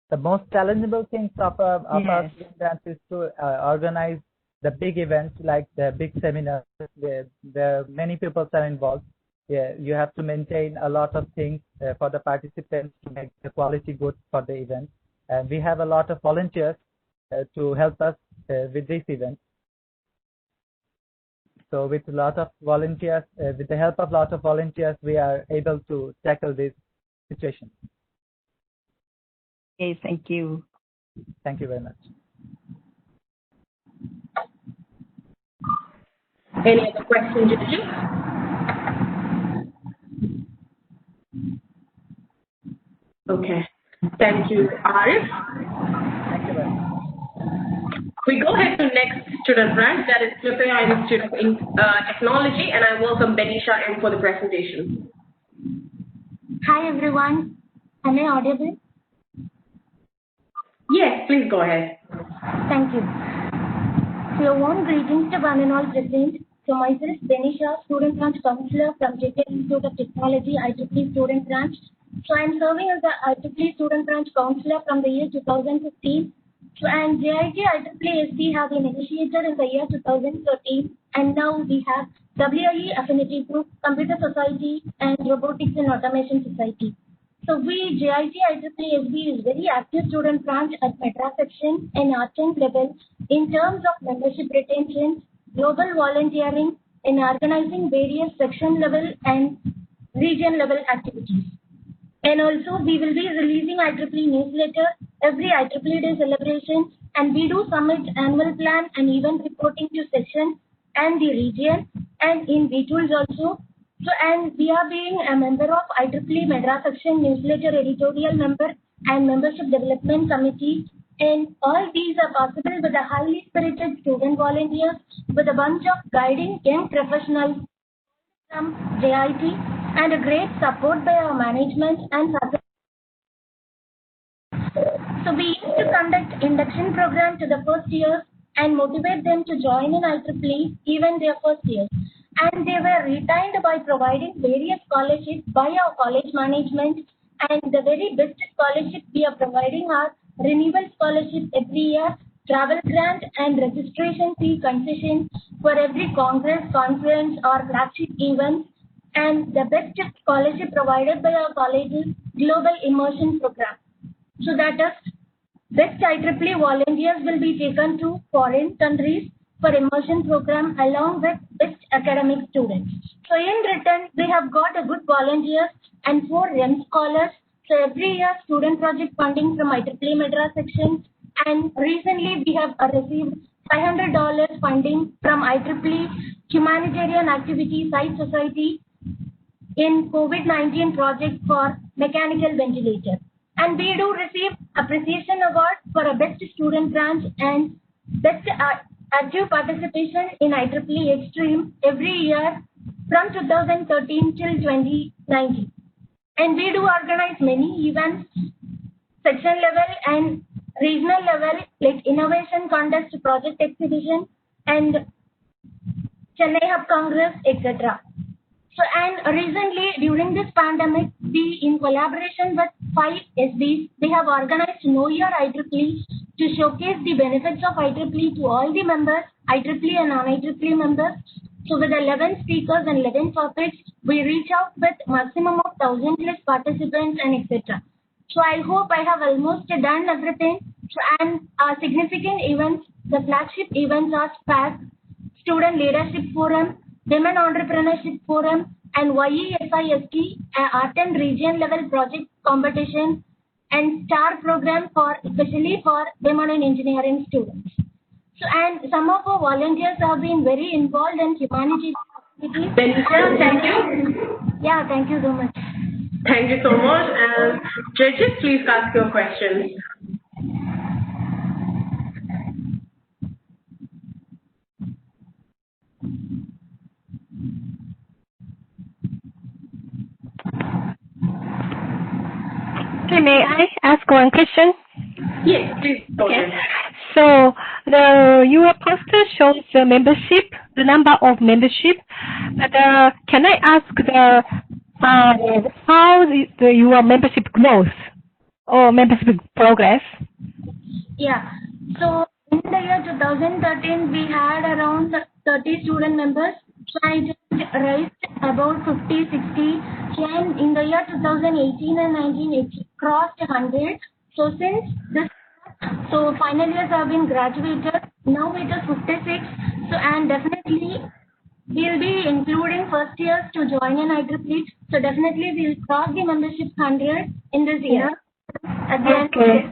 The most challengeable things of our student branch is to organize the big events like the big seminars. There many people are involved. Yeah, you have to maintain a lot of things for the participants to make the quality good for the event. And we have a lot of volunteers to help us with this event. So with a lot of volunteers, with the help of a lot of volunteers, we are able to tackle this situation.
Okay, thank you.
Thank you very much.
Any other questions, judges? Okay. Thank you, Arif.
Thank you very much.
We go ahead to next student branch, that is Clipper Institute of Technology, and I welcome Benisha in for the presentation.
Hi everyone. Am I audible?
Yes, please go ahead.
Thank you. So, warm greetings to one and all present. So, myself, Benisha, Student Branch Counselor from JK Institute of Technology, IEEE Student Branch. So, I am serving as the IEEE Student Branch Counselor from the year 2015. So, and JIT IEEE SC have been initiated in the year 2013, and now we have WIE Affinity Group, Computer Society, and Robotics and Automation Society. So we, JIT IEEE SB is very active student branch at Madras section and R10 level in terms of membership retention, global volunteering, in organizing various section level and region level activities. And also we will be releasing IEEE newsletter every IEEE Day celebration, and we do submit annual plan and event reporting to section and the region and in B-Tools also. So, and we are being a member of IEEE Madras section newsletter editorial member and membership development committee. And all these are possible with a highly spirited student volunteers with a bunch of guiding young professionals from JIT and a great support by our management and faculty. So we used to conduct induction program to the first years and motivate them to join in IEEE even their first years. And they were retained by providing various scholarships by our college management, and the very best scholarships we are providing are renewal scholarships every year, travel grant and registration fee concession for every congress, conference or flagship events, and the best scholarship provided by our college is Global Immersion Program. So that is, best IEEE volunteers will be taken to foreign countries for immersion program along with best academic students. So in return, we have got a good volunteers and 4 REM scholars. So every year, student project funding from IEEE Madras section, and recently we have received $500 funding from IEEE Humanitarian Activity Site Society in COVID-19 project for mechanical ventilator. And we do receive appreciation award for a best student branch and best active participation in IEEE Extreme every year from 2013 till 2019. And we do organize many events, section level and regional level, like innovation contest, project exhibition, and Chennai Hub Congress, etc. So, and recently during this pandemic, we, in collaboration with 5 SBs, we have organized Know Your IEEE to showcase the benefits of IEEE to all the members, IEEE and non-IEEE members. So, with 11 speakers and 11 topics, we reach out with maximum of 1,000+ participants and etc. So, I hope I have almost done everything. So, and significant events, the flagship events are SPAC, Student Leadership Forum, Women Entrepreneurship Forum, and WIE SIST, R10 region level project competition, and STAR program for especially for women in engineering students. So, and some of our volunteers have been very involved in humanitarian activities.
Benisha, thank you.
Yeah, thank you so much.
Thank you so much. And judges, please ask your questions.
Okay, may I ask one question?
Yes, please go ahead.
So your poster shows the membership, the number of membership. But can I ask how your membership growth or membership progress?
Yeah. So in the year 2013, we had around 30 student members. So I just raised about 50, 60. And in the year 2018 and 19, it crossed 100. So since this, so final years have been graduated. Now it is 56. So and definitely we'll be including first years to join in IEEE. So definitely we'll cross the membership 100 in this year. Again.
Okay.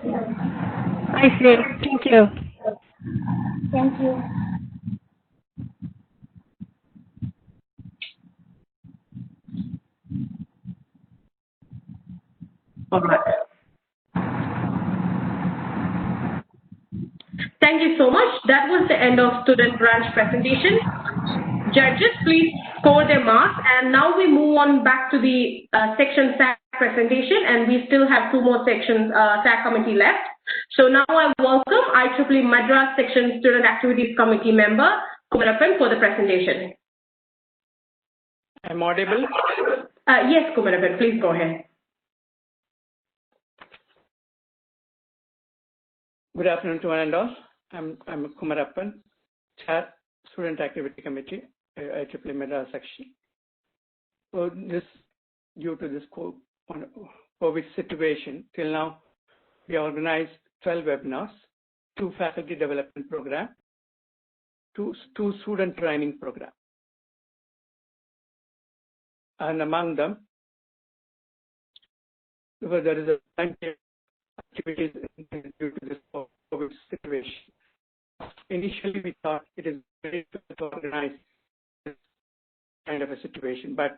I see. Thank you.
Thank you.
All right. Thank you so much. That was the end of student branch presentation. Judges, please score their marks. And now we move on back to the section SAC presentation, and we still have 2 more sections SAC committee left. So now I welcome IEEE Madras Section Student Activities Committee member Kumarappan for the presentation.
I'm audible?
Yes, Kumarappan, please go ahead.
Good afternoon to one and all. I'm Kumarappan, Chair, Student Activity Committee, IEEE Madras Section. So due to this COVID situation, till now, we organized 12 webinars, 2 faculty development programs, 2 student training programs. And among them, there is a activities due to this COVID situation. Initially, we thought it is very difficult to organize this kind of a situation, but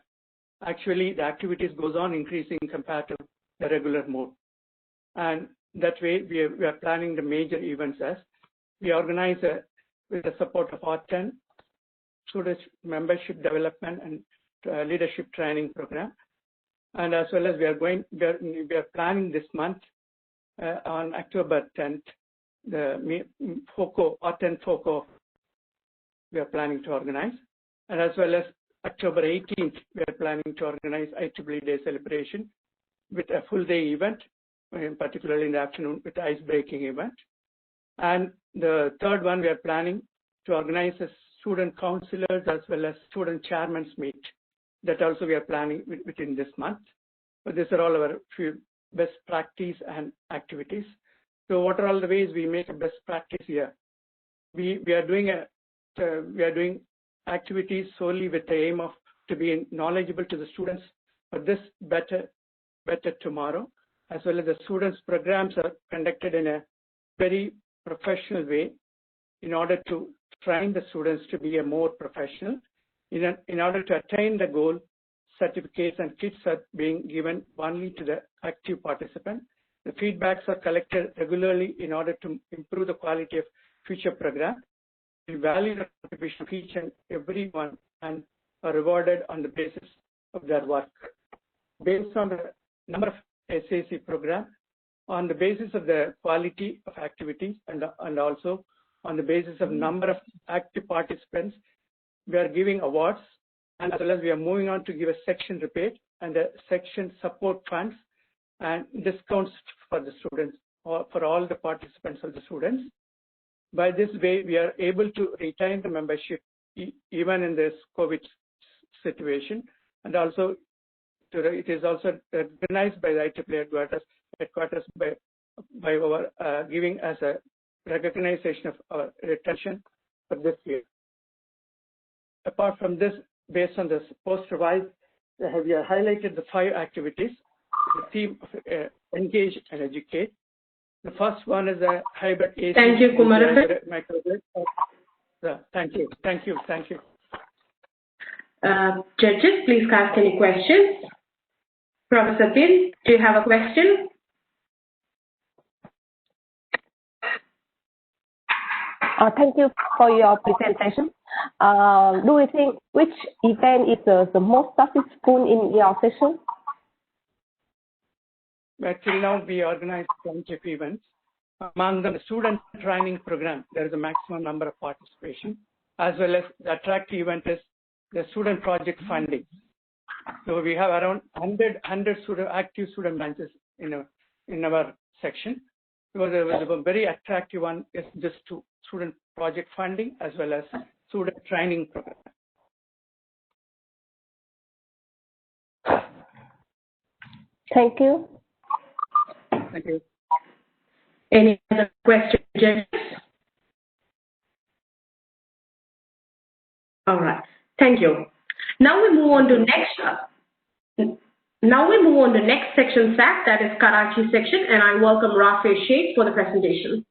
actually the activities goes on increasing compared to the regular mode. And that way, we are planning the major events as we organize with the support of R10, student membership development and leadership training program. And as well as we are planning this month on October 10th, the FOCO, R10 FOCO, we are planning to organize. And as well as October 18th, we are planning to organize IEEE Day celebration with a full day event, particularly in the afternoon with ice breaking event. And the third one, we are planning to organize a student counselors as well as student chairman's meet. That also we are planning within this month. But these are all our few best practice and activities. So what are all the ways we make a best practice here? We are doing activities solely with the aim of to be knowledgeable to the students for this better tomorrow, as well as the students' programs are conducted in a very professional way in order to train the students to be a more professional in order to attain the goal certificates and kits are being given only to the active participant. The feedbacks are collected regularly in order to improve the quality of future program. We value the contribution of each and every one and are rewarded on the basis of their work. Based on the number of SAC program, on the basis of the quality of activities and also on the basis of number of active participants, we are giving awards, and as well as we are moving on to give a section rebate and a section support funds and discounts for the students or for all the participants of the students. By this way, we are able to retain the membership even in this COVID situation, and also it is also recognized by the IEEE headquarters by our giving as a recognition of our retention for this year. Apart from this, based on this poster-wise, we have highlighted the 5 activities. The theme of engage and educate. The first one is a hybrid AC.
Thank you, Kumar.
Thank you.
Judges, please ask any questions. Professor Tin, do you have a question?
Thank you for your presentation. Do you think which event is the most successful in your session?
Till now, we organized plenty of events. Among them, the student training program, there is a maximum number of participation, as well as the attractive event is the student project funding. So we have around 100 active student branches in our section. It was a very attractive one is just to student project funding as well as student training program.
Thank you.
Thank you.
Any other questions, judges? All right. Thank you. Now we move on to next section, SAC, that is Karachi section, and I welcome Rafi Sheikh for the presentation.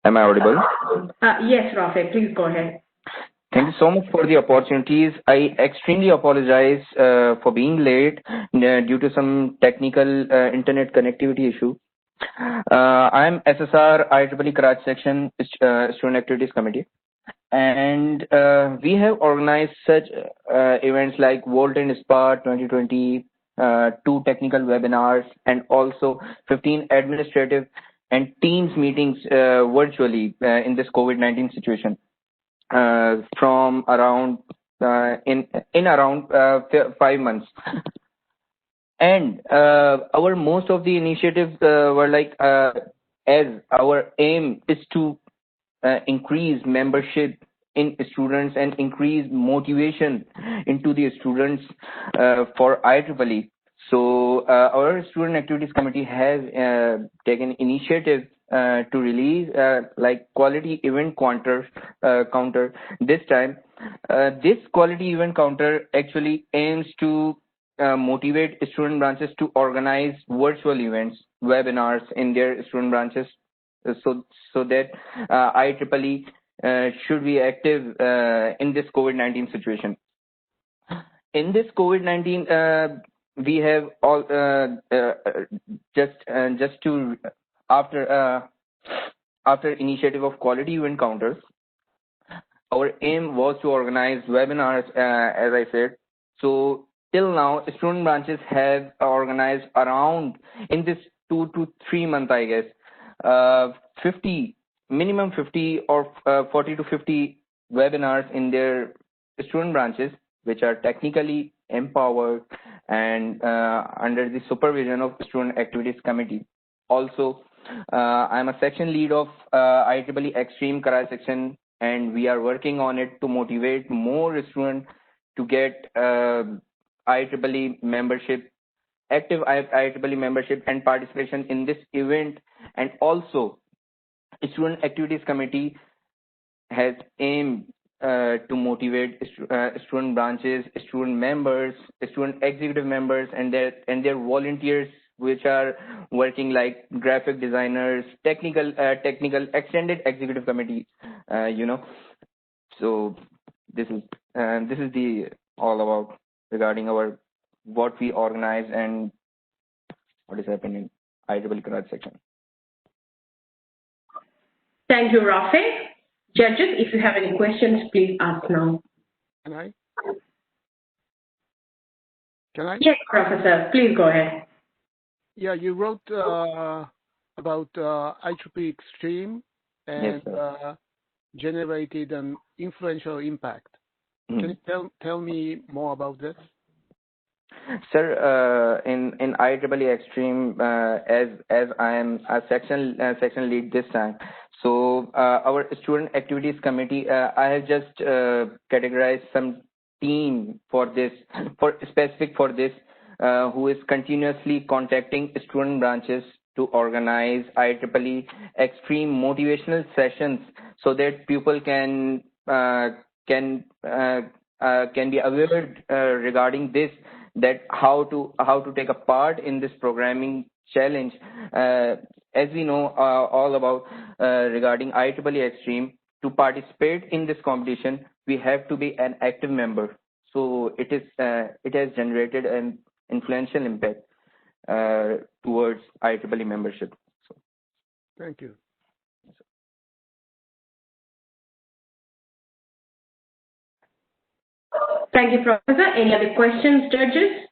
Am I audible?
Yes, Rafi, please go ahead.
Thank you so much for the opportunities. I extremely apologize for being late due to some technical internet connectivity issue. I am SSR IEEE Karachi section Student Activities Committee, and we have organized such events like Volt and Spa 2020, 2 technical webinars, and also 15 administrative and teams meetings virtually in this COVID-19 situation. From around in around 5 months, and our most of the initiatives were like as our aim is to increase membership in students and increase motivation into the students for IEEE. So our Student Activities Committee has taken initiative to release like quality event counter this time. This quality event counter actually aims to motivate student branches to organize virtual events, webinars in their student branches, so that IEEE should be active in this COVID-19 situation. In this COVID-19, we have all just to after initiative of quality event counters, our aim was to organize webinars, as I said. So till now, student branches have organized around, in this 2 to 3 months, I guess, minimum 50 or 40 to 50 webinars in their student branches, which are technically empowered and under the supervision of Student Activities Committee. Also, I'm a section lead of IEEE Extreme Karachi section, and we are working on it to motivate more students to get IEEE membership, active IEEE membership and participation in this event. And also, Student Activities Committee has aimed to motivate student branches, student members, student executive members, and their volunteers, which are working like graphic designers, technical extended executive committee, So this is the all about regarding our what we organize and what is happening in IEEE Karate section.
Thank you, Rafi. Judges, if you have any questions, please ask now.
Can I? Can I?
Yes, Professor, please go ahead.
Yeah, you wrote about IEEE Extreme and generated an influential impact. Can you tell me more about this?
Sir, in IEEE Extreme, as I am a section lead this time, so our student activities committee, I have just categorized some team for this, specific for this, who is continuously contacting student branches to organize IEEE Extreme motivational sessions so that people can be aware regarding this, that how to take a part in this programming challenge. As we know all about regarding IEEE Extreme, to participate in this competition, we have to be an active member. So it has generated an influential impact towards IEEE membership. So,
thank you.
Thank you, Professor. Any other questions, judges?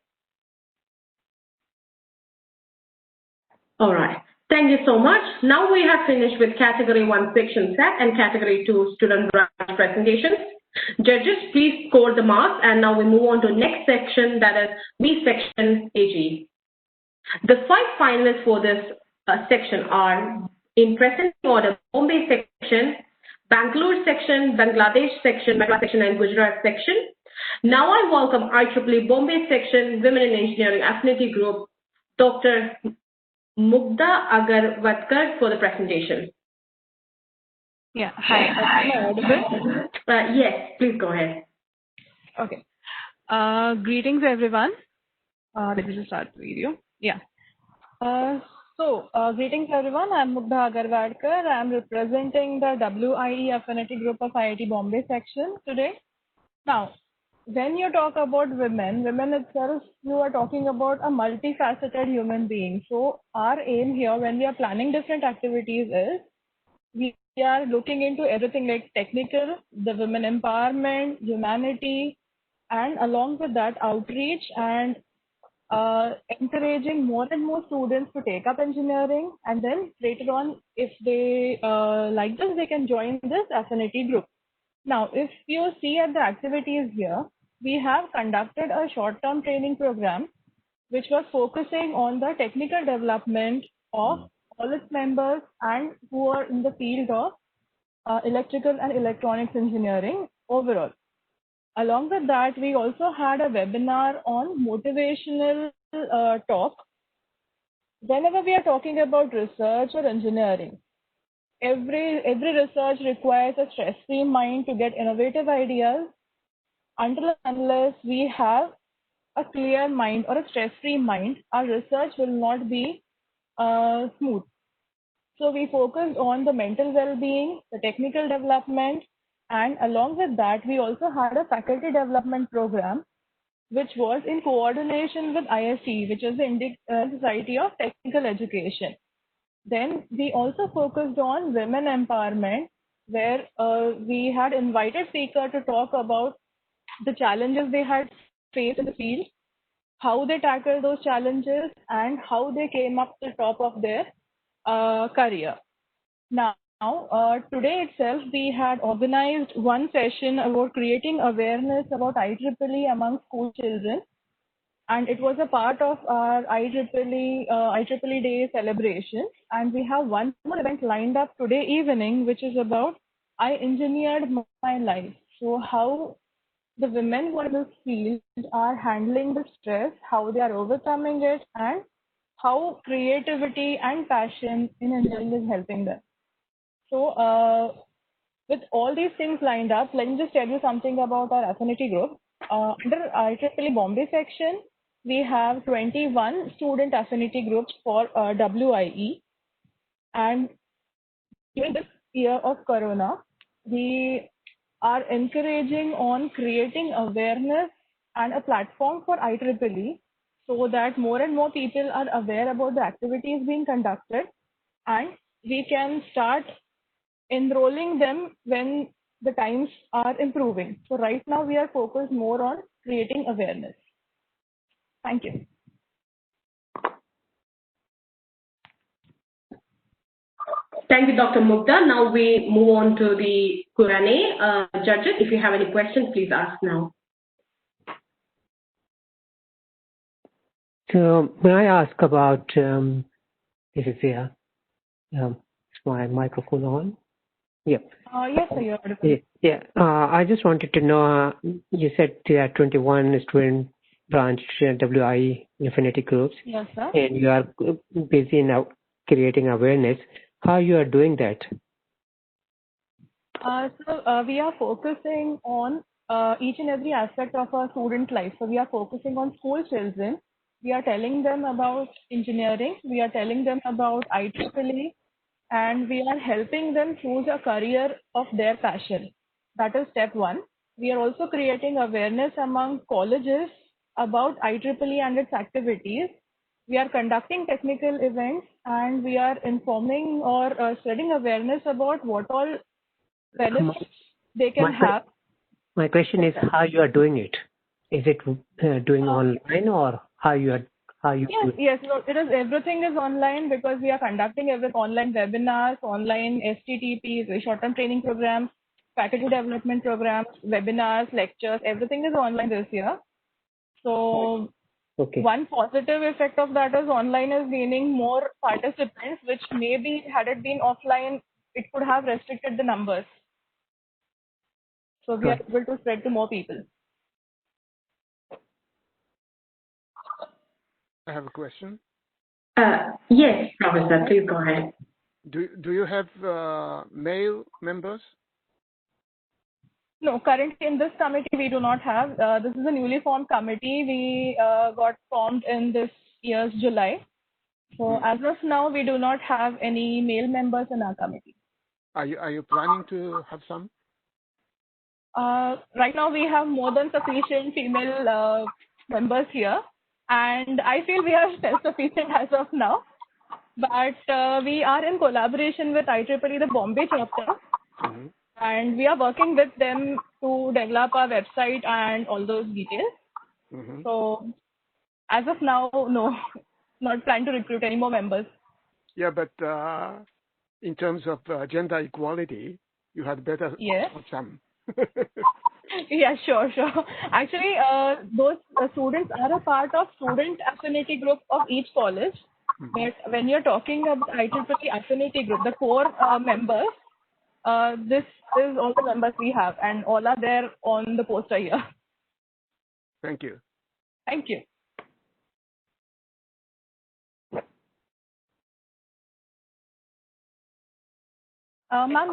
All right. Thank you so much. Now we have finished with Category 1 section set and Category 2 student branch presentations. Judges, please score the marks, and now we move on to next section, that is WIE section AG. The 5 finalists for this section are, in present order, Bombay section, Bangalore section, Bangladesh section, Madras section, and Gujarat section. Now I welcome IEEE Bombay section, Women in Engineering Affinity Group, Dr. Mugdha Agarwalkar for the presentation.
Yeah, hi. Am I audible?
Yes, please go ahead.
Okay. Greetings, everyone. Let me just start the video. Yeah. Greetings, everyone. I'm Mugdha Agarwalkar. I'm representing the WIE Affinity Group of IIT Bombay section today. Now, when you talk about women itself, you are talking about a multifaceted human being. So our aim here when we are planning different activities is we are looking into everything like technical, the women empowerment, humanity, and along with that outreach and encouraging more and more students to take up engineering, and then later on if they like this, they can join this affinity group. Now, if you see at the activities here, we have conducted a short-term training program which was focusing on the technical development of all its members and who are in the field of electrical and electronics engineering overall. Along with that, we also had a webinar on motivational talk. Whenever we are talking about research or engineering, every research requires a stress-free mind to get innovative ideas. Until unless we have a clear mind or a stress-free mind, our research will not be smooth. So we focused on the mental well-being, the technical development, and along with that, we also had a faculty development program, which was in coordination with ISE, which is the Indian Society of Technical Education. Then we also focused on women empowerment, where we had invited speakers to talk about the challenges they had faced in the field, how they tackled those challenges, and how they came up to the top of their career. Now, today itself, we had organized one session about creating awareness about IEEE among school children, and it was a part of our IEEE Day celebration. And we have one more event lined up today evening, which is about I Engineered My Life. So how the women who are in this field are handling the stress, how they are overcoming it, and how creativity and passion in engineering is helping them. So with all these things lined up, let me just tell you something about our affinity group. Under IEEE Bombay section, we have 21 student affinity groups for WIE. And during this year of Corona, we are encouraging on creating awareness and a platform for IEEE so that more and more people are aware about the activities being conducted, and we can start enrolling them when the times are improving. So right now we are focused more on creating awareness. Thank you.
Thank you, Dr. Mugdha. Now we move on to the Q&A. Judges, if you have any questions, please ask now.
So may I ask about, this is here, is my microphone on? Yeah.
Yes, sir, you're audible.
Yeah. I just wanted to know, you said there are 21 student branch WIE affinity groups.
Yes, sir.
And you are busy now creating awareness. How you are doing that?
So we are focusing on each and every aspect of our student life. So we are focusing on school children. We are telling them about engineering. We are telling them about IEEE, and we are helping them choose a career of their passion. That is step one. We are also creating awareness among colleges about IEEE and its activities. We are conducting technical events, and we are informing or spreading awareness about what all benefits they can have.
My question is how you are doing it. Is it doing online, or how you are?
Yes. No, everything is online because we are conducting online webinars, online STTPs, short-term training programs, faculty development programs, webinars, lectures. Everything is online this year. So one positive effect of that is online is gaining more participants, which maybe had it been offline, it could have restricted the numbers. So we are able to spread to more people.
I have a question.
Yes, Professor, please go ahead.
Do you have male members?
No, currently in this committee we do not have. This is a newly formed committee. We got formed in this year's July. So as of now, we do not have any male members in our committee.
Are you planning to have some?
Right now we have more than sufficient female members here, and I feel we are self-sufficient as of now. But we are in collaboration with IEEE, the Bombay chapter, and we are working with them to develop our website and all those details. So as of now, no, not planning to recruit any more members.
Yeah, but in terms of gender equality, you had better have some.
Yeah, sure. Actually, those students are a part of student affinity group of each college. But when you're talking about IEEE affinity group, the core members, this is all the members we have, and all are there on the poster here.
Thank you.
Thank you. Ma'am,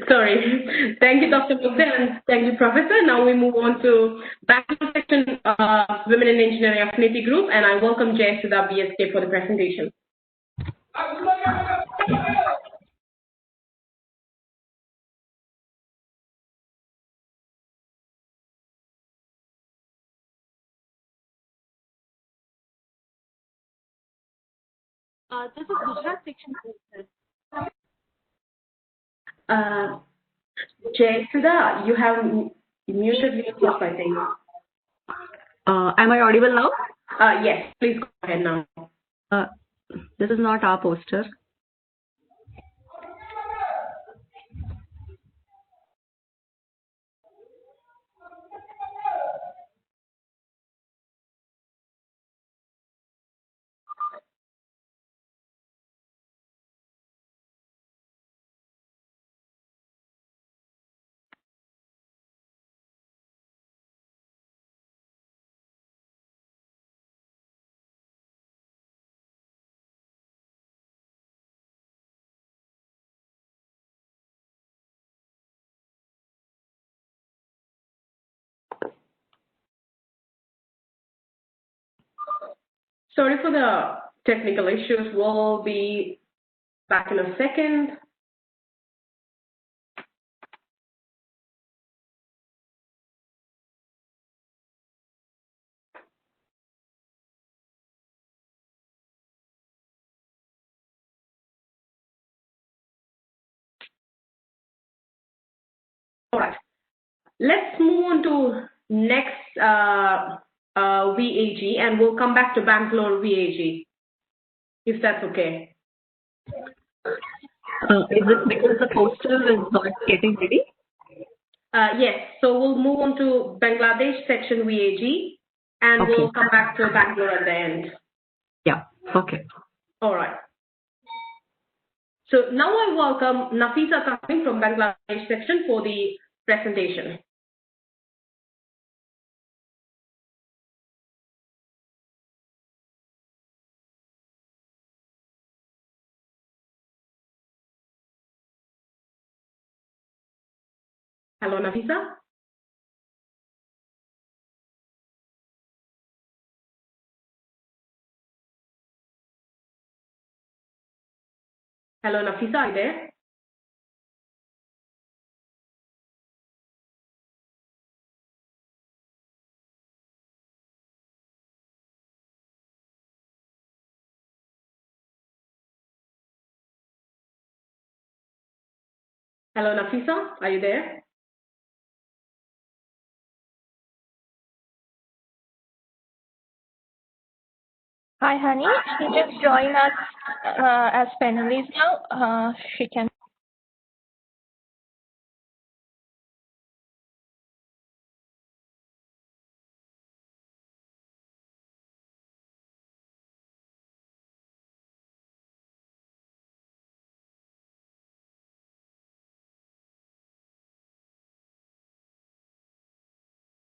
Sorry. Thank you, Dr. Mugdha, and thank you, Professor. Now we move on to Bachelor Section Women in Engineering Affinity Group, and I welcome Jayasudha BSK for the presentation.
This is Gujarat Section.
Jayasudha, you have muted yourself, I think.
Am I audible now?
Yes, please go ahead now.
This is not our poster.
Sorry for the technical issues. We'll be back in a second. All right. Let's move on to next VAG, and we'll come back to Bangalore VAG, if that's okay.
Is it because the poster is not getting ready?
Yes, so we'll move on to Bangladesh section VAG, and we'll come back to Bangalore at the end.
Yeah, okay.
All right. So now I welcome Nafisa coming from Bangladesh section for the presentation. Hello, Nafisa. Hello, Nafisa, are you there? Hello, Nafisa, are you there?
Hi, honey. She just joined us as panelist now. She can.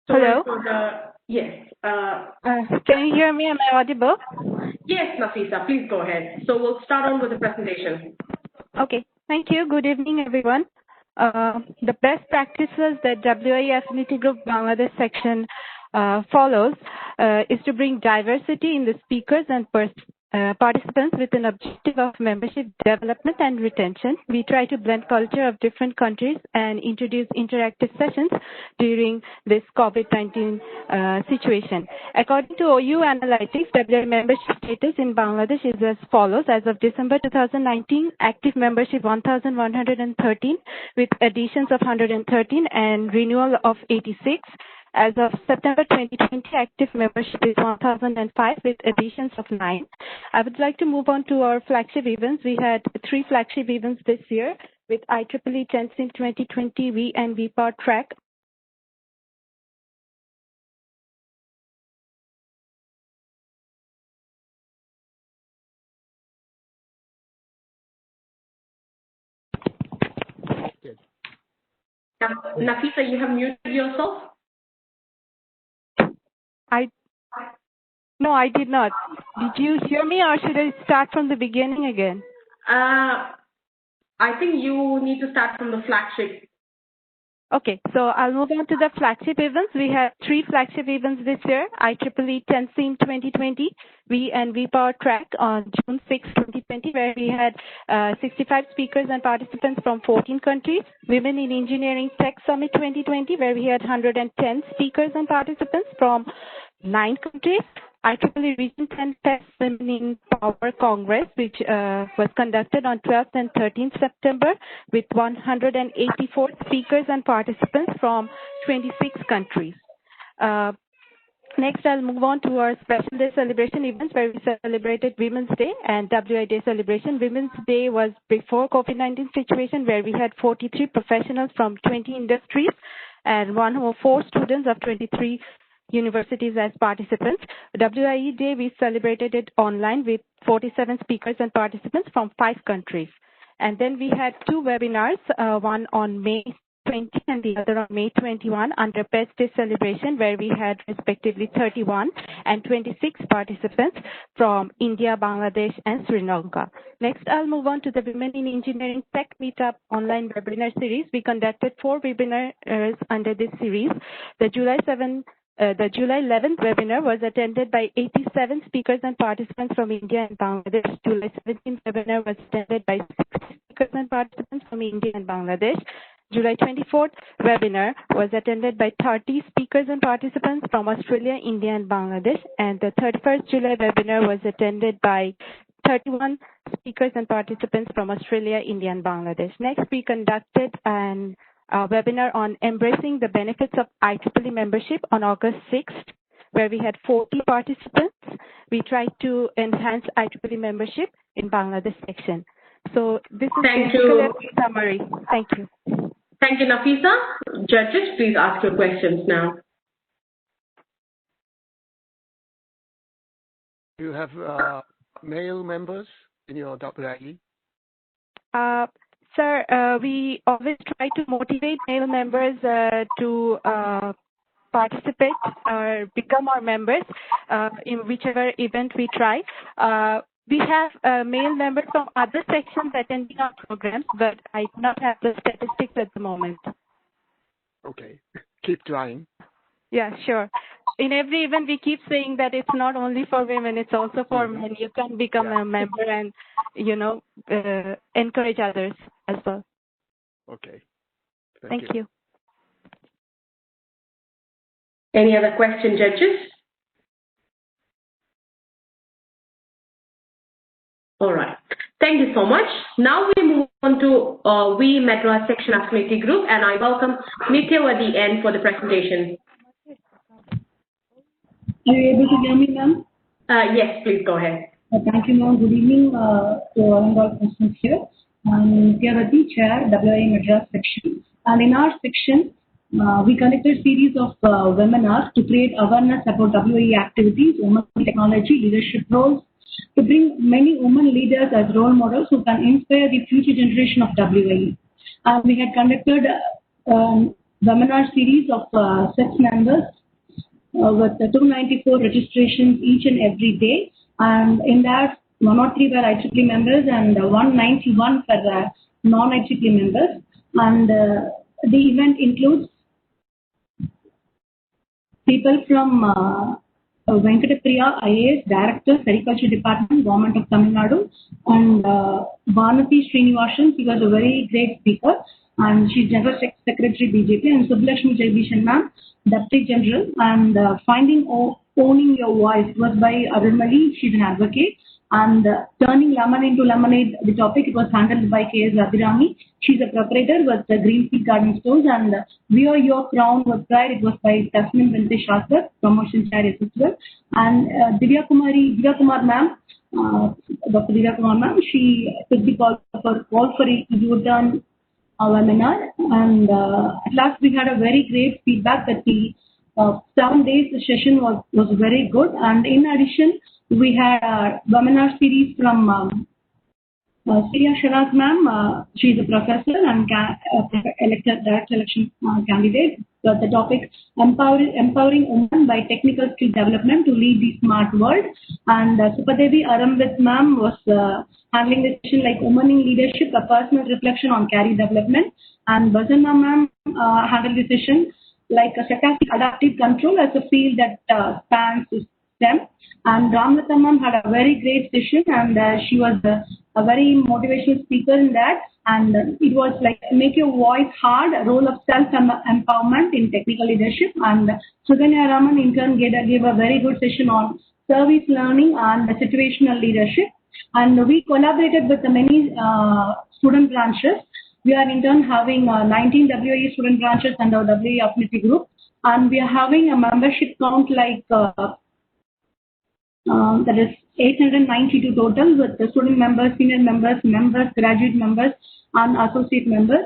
Hello. Yes.
Can you hear me? Am I audible?
Yes, Nafisa, please go ahead. So we'll start on with the presentation.
Okay. Thank you. Good evening, everyone. The best practices that WIE Affinity Group Bangladesh section follows is to bring diversity in the speakers and participants with an objective of membership development and retention. We try to blend culture of different countries and introduce interactive sessions during this COVID-19 situation. According to OU Analytics, WIE membership status in Bangladesh is as follows. As of December 2019, active membership 1,113 with additions of 113 and renewal of 86. As of September 2020, active membership is 1,005 with additions of 9. I would like to move on to our flagship events. We had 3 flagship events this year with IEEE 10sim 2020 WIE and WIE Power Track.
Nafisa, you have muted yourself?
No, I did not. Did you hear me, or should I start from the beginning again?
I think you need to start from the flagship.
Okay, so I'll move on to the flagship events. We had 3 flagship events this year. IEEE 10sim 2020, WIE and WIE Power Track on June 6, 2020, where we had 65 speakers and participants from 14 countries. Women in Engineering Tech Summit 2020, where we had 110 speakers and participants from 9 countries. IEEE Region 10 Tech Women in Power Congress, which was conducted on 12th and 13th September with 184 speakers and participants from 26 countries. Next, I'll move on to our special day celebration events where we celebrated Women's Day and WI Day celebration. Women's Day was before COVID-19 situation where we had 43 professionals from 20 industries and 104 students of 23 universities as participants. WIE Day, we celebrated it online with 47 speakers and participants from 5 countries. And then we had 2 webinars, one on May 20 and the other on May 21 under Pest Day celebration, where we had respectively 31 and 26 participants from India, Bangladesh, and Sri Lanka. Next, I'll move on to the Women in Engineering Tech Meetup online webinar series. We conducted 4 webinars under this series. The July 11th webinar was attended by 87 speakers and participants from India and Bangladesh. July 17th webinar was attended by 60 speakers and participants from India and Bangladesh. July 24th webinar was attended by 30 speakers and participants from Australia, India, and Bangladesh. And the 31st July webinar was attended by 31 speakers and participants from Australia, India, and Bangladesh. Next, we conducted an
webinar on embracing the benefits of IEEE membership on August 6th, where we had 40 participants. We tried to enhance IEEE membership in Bangladesh section. So this is basically a summary. Thank you.
Thank you, Nafisa. Judges, please ask your questions now.
Do you have male members in your WIE?
Sir, we always try to motivate male members to participate or become our members in whichever event we try. We have male members from other sections attending our programs, but I do not have the statistics at the moment.
Okay, keep trying.
Yeah, sure. In every event, we keep saying that it's not only for women, it's also for men. You can become a member and, you know, encourage others as well.
Okay.
Thank you.
Any other question, judges? All right. Thank you so much. Now we move on to WIE Madras Section Affinity Group, and I welcome Nitya at the end for the presentation.
Are you able to hear me, ma'am?
Yes, please go ahead.
Thank you, ma'am. Good evening to all and all persons here. I'm Nitya, Chair, WIE Madras Section. And in our section, we conducted a series of webinars to create awareness about WIE activities, women technology, leadership roles, to bring many women leaders as role models who can inspire the future generation of WIE. We had conducted a webinar series of 6 members with 294 registrations each and every day. And in that, 103 were IEEE members and 191 were non-IEEE members. And the event includes people from Venkatapriya, IAS, Director, Agriculture Department, Government of Tamil Nadu, and Bhanati Srinivasan. She was a very great speaker, and she's General Secretary BJP, and Subbulakshmi Jagdishan ma'am, Deputy General, and Owning Your Voice was by Arunmali. She's an advocate. And turning lemon into lemonade, the topic, it was handled by K.S. Abhirami. She's a proprietor with the Greenfield Garden Stores, and Wear Your Crown with Pride, it was by Tasmin Binti Shasar, promotion chair assistant. And Divya Kumar ma'am, Dr. Divya Kumar ma'am, she took the call for a U-turn webinar. And at last we had a very great feedback that the 7 days session was very good. And in addition, we had a webinar series from Sriya Sharaz ma'am. She's a professor and direct election candidate. The topic, empowering women by technical skill development to lead the smart world. And Supadevi Aramvit ma'am was handling the session like women in leadership, a personal reflection on career development. And Basanna ma'am handled the session like a stochastic adaptive control as a field that spans STEM. And Ramlata ma'am had a very great session, and she was a very motivational speaker in that. And it was like make your voice heard, a role of self-empowerment in technical leadership. And Suganya Raman in turn gave a very good session on service learning and situational leadership. And we collaborated with many student branches. We are in turn having 19 WIE student branches under our WIE affinity group. And we are having a membership count like that is 892 total, with the student members, senior members, graduate members, and associate members.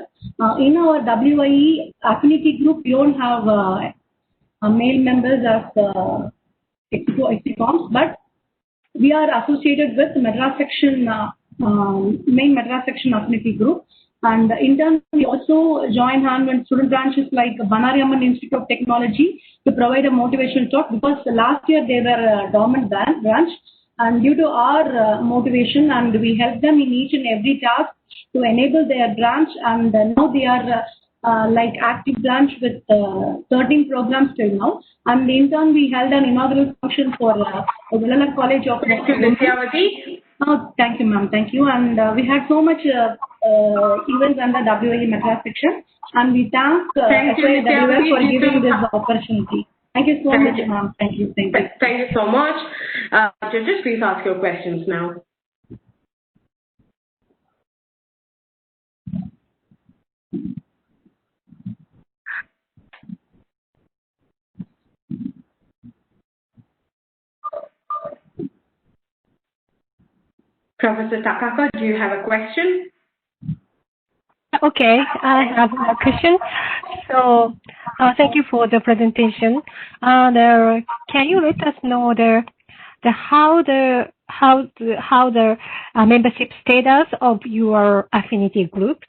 In our WIE affinity group, we don't have male members as execoms, but we are associated with Madras section, main Madras section affinity group. And in turn, we also join hand with student branches like Banariamman Institute of Technology to provide a motivational talk, because last year they were a dormant branch, and due to our motivation, and we help them in each and every task to enable their branch, and now they are like active branch with 13 programs till now. And in turn, we held an inaugural function for Vellala College of
Nityavati.
Oh, thank you, ma'am. Thank you. And we had so much events under WIE Madras section, and we thank SYWL for giving this opportunity. Thank you so much, ma'am. Thank you. Thank you.
Thank you so much. Judges, please ask your questions now. Professor Takaka, do you have a question?
Okay, I have a question. So, thank you for the presentation. Can you let us know how the membership status of your affinity group?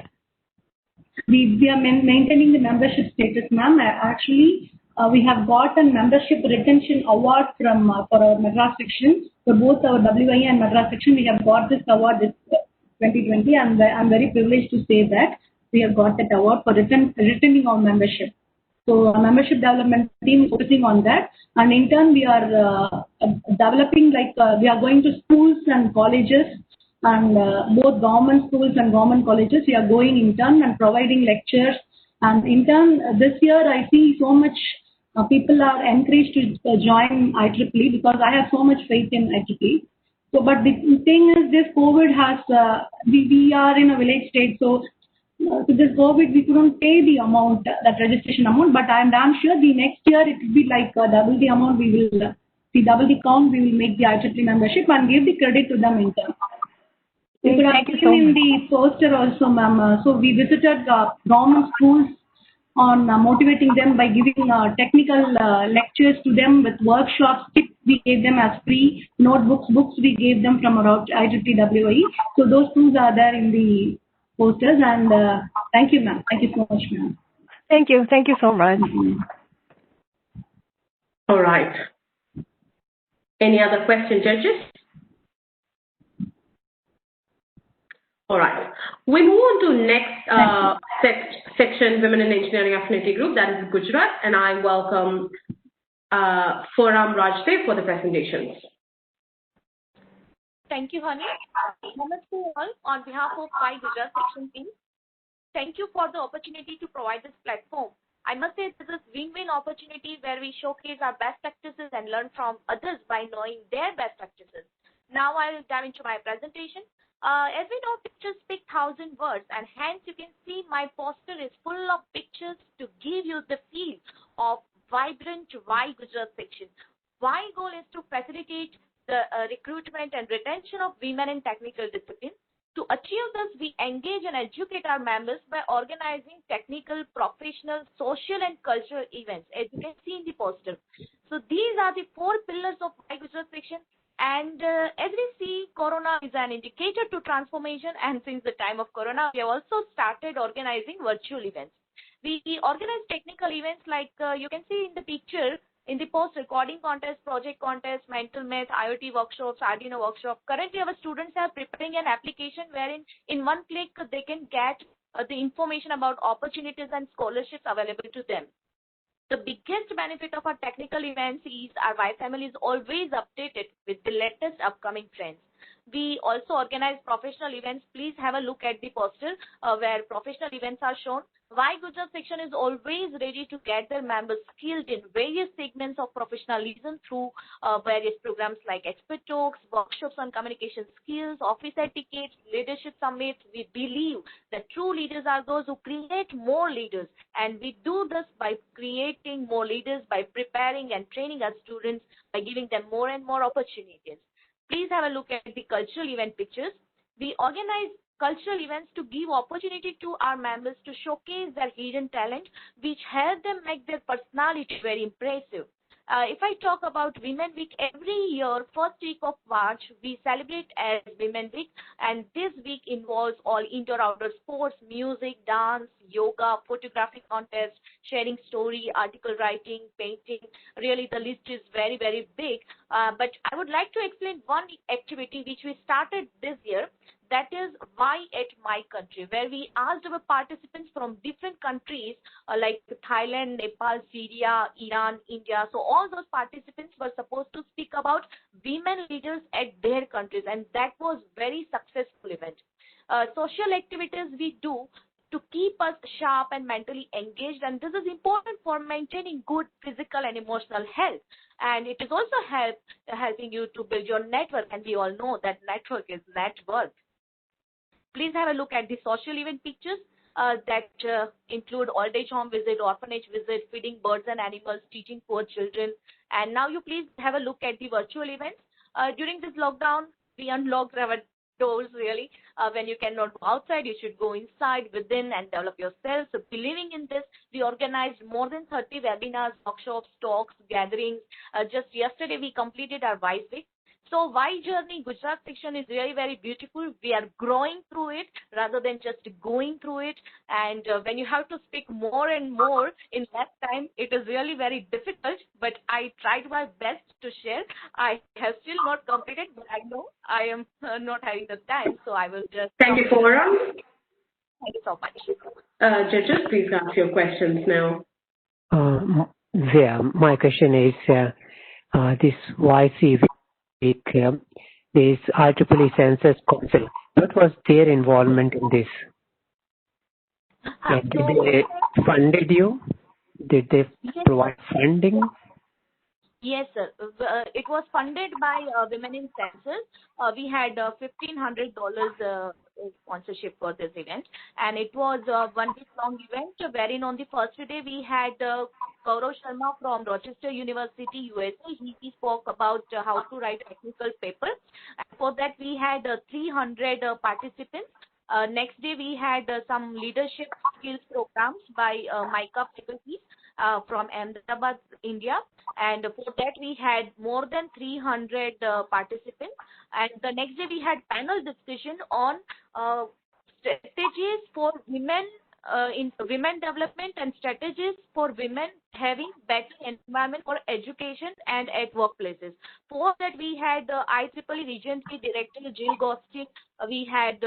We are maintaining the membership status, ma'am. Actually, we have got a membership retention award from for our Madras section. For both our WIE and Madras section, we have got this award this 2020, and I'm very privileged to say that we have got that award for retaining our membership. So our membership development team is focusing on that, and in turn we are developing, we are going to schools and colleges, and both government schools and government colleges. We are going in turn and providing lectures, and in turn this year I see so much people are encouraged to join IEEE because I have so much faith in IEEE. So, but the thing is, this COVID has, we are in a village state, so this COVID, we couldn't pay the amount, that registration amount, but I'm damn sure the next year it will be like double the amount. We will, double the count, we will make the IEEE membership and give the credit to them in turn. You could have seen in the poster also, ma'am. So we visited government schools on motivating them by giving technical lectures to them with workshops. Kits we gave them as free, notebooks, books we gave them from our IEEE WIE. So those tools are there in the posters, and thank you, ma'am. Thank you so much, ma'am.
Thank you so much.
All right. Any other questions, judges? All right. We move on to next section, Women in Engineering Affinity Group, that is Gujarat, and I welcome Foram Rajdev for the presentations.
Thank you, Honey. Namaste all. On behalf of WIE Gujarat section team, thank you for the opportunity to provide this platform. I must say this is win-win opportunity where we showcase our best practices and learn from others by knowing their best practices. Now I will dive into my presentation. As we know, pictures speak 1,000 words, and hence you can see my poster is full of pictures to give you the feel of vibrant WIE Gujarat section. WIE goal is to facilitate the recruitment and retention of women in technical disciplines. To achieve this, we engage and educate our members by organizing technical, professional, social, and cultural events, as you can see in the poster. So these are the 4 pillars of WIE Gujarat section. And as we see, Corona is an indicator to transformation, and since the time of Corona, we have also started organizing virtual events. We organize technical events like you can see in the picture, in the poster, coding contest, project contest, mental math, IoT workshops, Arduino workshop. Currently, our students are preparing an application wherein in one click they can get the information about opportunities and scholarships available to them. The biggest benefit of our technical events is our WIE family is always updated with the latest upcoming trends. We also organize professional events. Please have a look at the poster where professional events are shown. WIE Gujarat section is always ready to get their members skilled in various segments of professionalism through various programs like expert talks, workshops on communication skills, office etiquette, leadership summits. We believe that true leaders are those who create more leaders, and we do this by creating more leaders, by preparing and training our students, by giving them more and more opportunities. Please have a look at the cultural event pictures. We organize cultural events to give opportunity to our members to showcase their hidden talent, which help them make their personality very impressive. If I talk about Women Week, every year, first week of March, we celebrate as Women Week, and this week involves all indoor-outdoor sports, music, dance, yoga, photography contest, sharing story, article writing, painting. Really, the list is very, very big. But I would like to explain one activity which we started this year. That is WIE at My Country, where we asked our participants from different countries like Thailand, Nepal, Syria, Iran, India. So all those participants were supposed to speak about women leaders at their countries, and that was very successful event. Social activities we do to keep us sharp and mentally engaged, and this is important for maintaining good physical and emotional health. And it is also helping you to build your network, and we all know that network is net worth. Please have a look at the social event pictures that include old age home visit, orphanage visit, feeding birds and animals, teaching poor children. And now you please have a look at the virtual events. During this lockdown, we unlocked our outdoors, really. When you cannot go outside, you should go inside, within, and develop yourself. So believing in this, we organized more than 30 webinars, workshops, talks, gatherings. Just yesterday, we completed our WIE week. So WIE journey, Gujarat section is really very beautiful. We are growing through it rather than just going through it. And when you have to speak more and more in less time, it is really very difficult. But I tried my best to share. I have still not completed, but I know I am not having the time. So I will just.
Thank you, Forum.
Thank you so much.
Judges, please ask your questions now.
Yeah, my question is this YC week, this IEEE Census Council, what was their involvement in this? Did they funded you? Did they provide funding?
Yes, sir. It was funded by Women in Census. We had $1,500 sponsorship for this event, and it was a 1 week long event wherein on the first day we had Gaurav Sharma from Rochester University, USA. He spoke about how to write technical papers. And for that, we had 300 participants. Next day, we had some leadership skills programs by Micah faculty from Ahmedabad, India. And for that, we had more than 300 participants. And the next day, we had panel discussion on strategies for women in women development and strategies for women having better environment for education and at workplaces. For that, we had IEEE Region 3 Director Jill Gostin, we had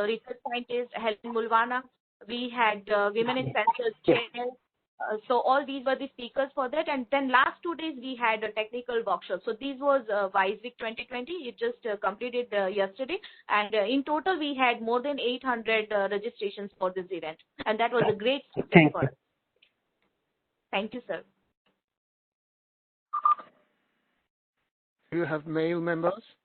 research scientist Helen Mulwana, we had Women in Census Chair. So all these were the speakers for that, and then last 2 days we had a technical workshop. So this was WIE Week 2020. It just completed yesterday, and in total we had more than 800 registrations for this event, and that was a great success for us. Thank you, sir.
Do you have male members?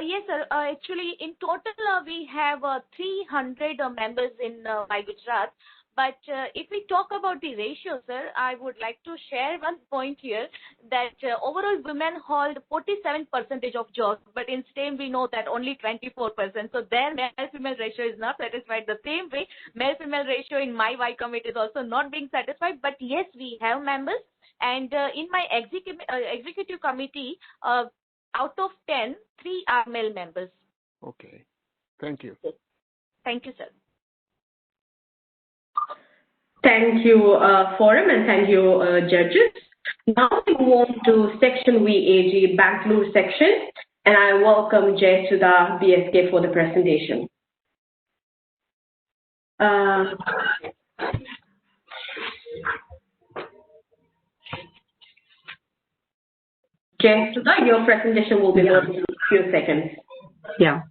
Yes, sir. Actually, in total we have 300 members in WIE Gujarat. But if we talk about the ratio, sir, I would like to share one point here that overall women hold 47% of jobs, but in STEM we know that only 24%. So their male-female ratio is not satisfied. The same way, male-female ratio in my WIE committee is also not being satisfied. But yes, we have members, and in my executive committee, out of 10, 3 are male members.
Okay, thank you.
Thank you, sir.
Thank you, Forum, and thank you, judges. Now we move on to Section VAG, Bangalore section, and I welcome Jayasudha BSK for the presentation. Jayasudha, your presentation will be over in a few seconds.
Yeah,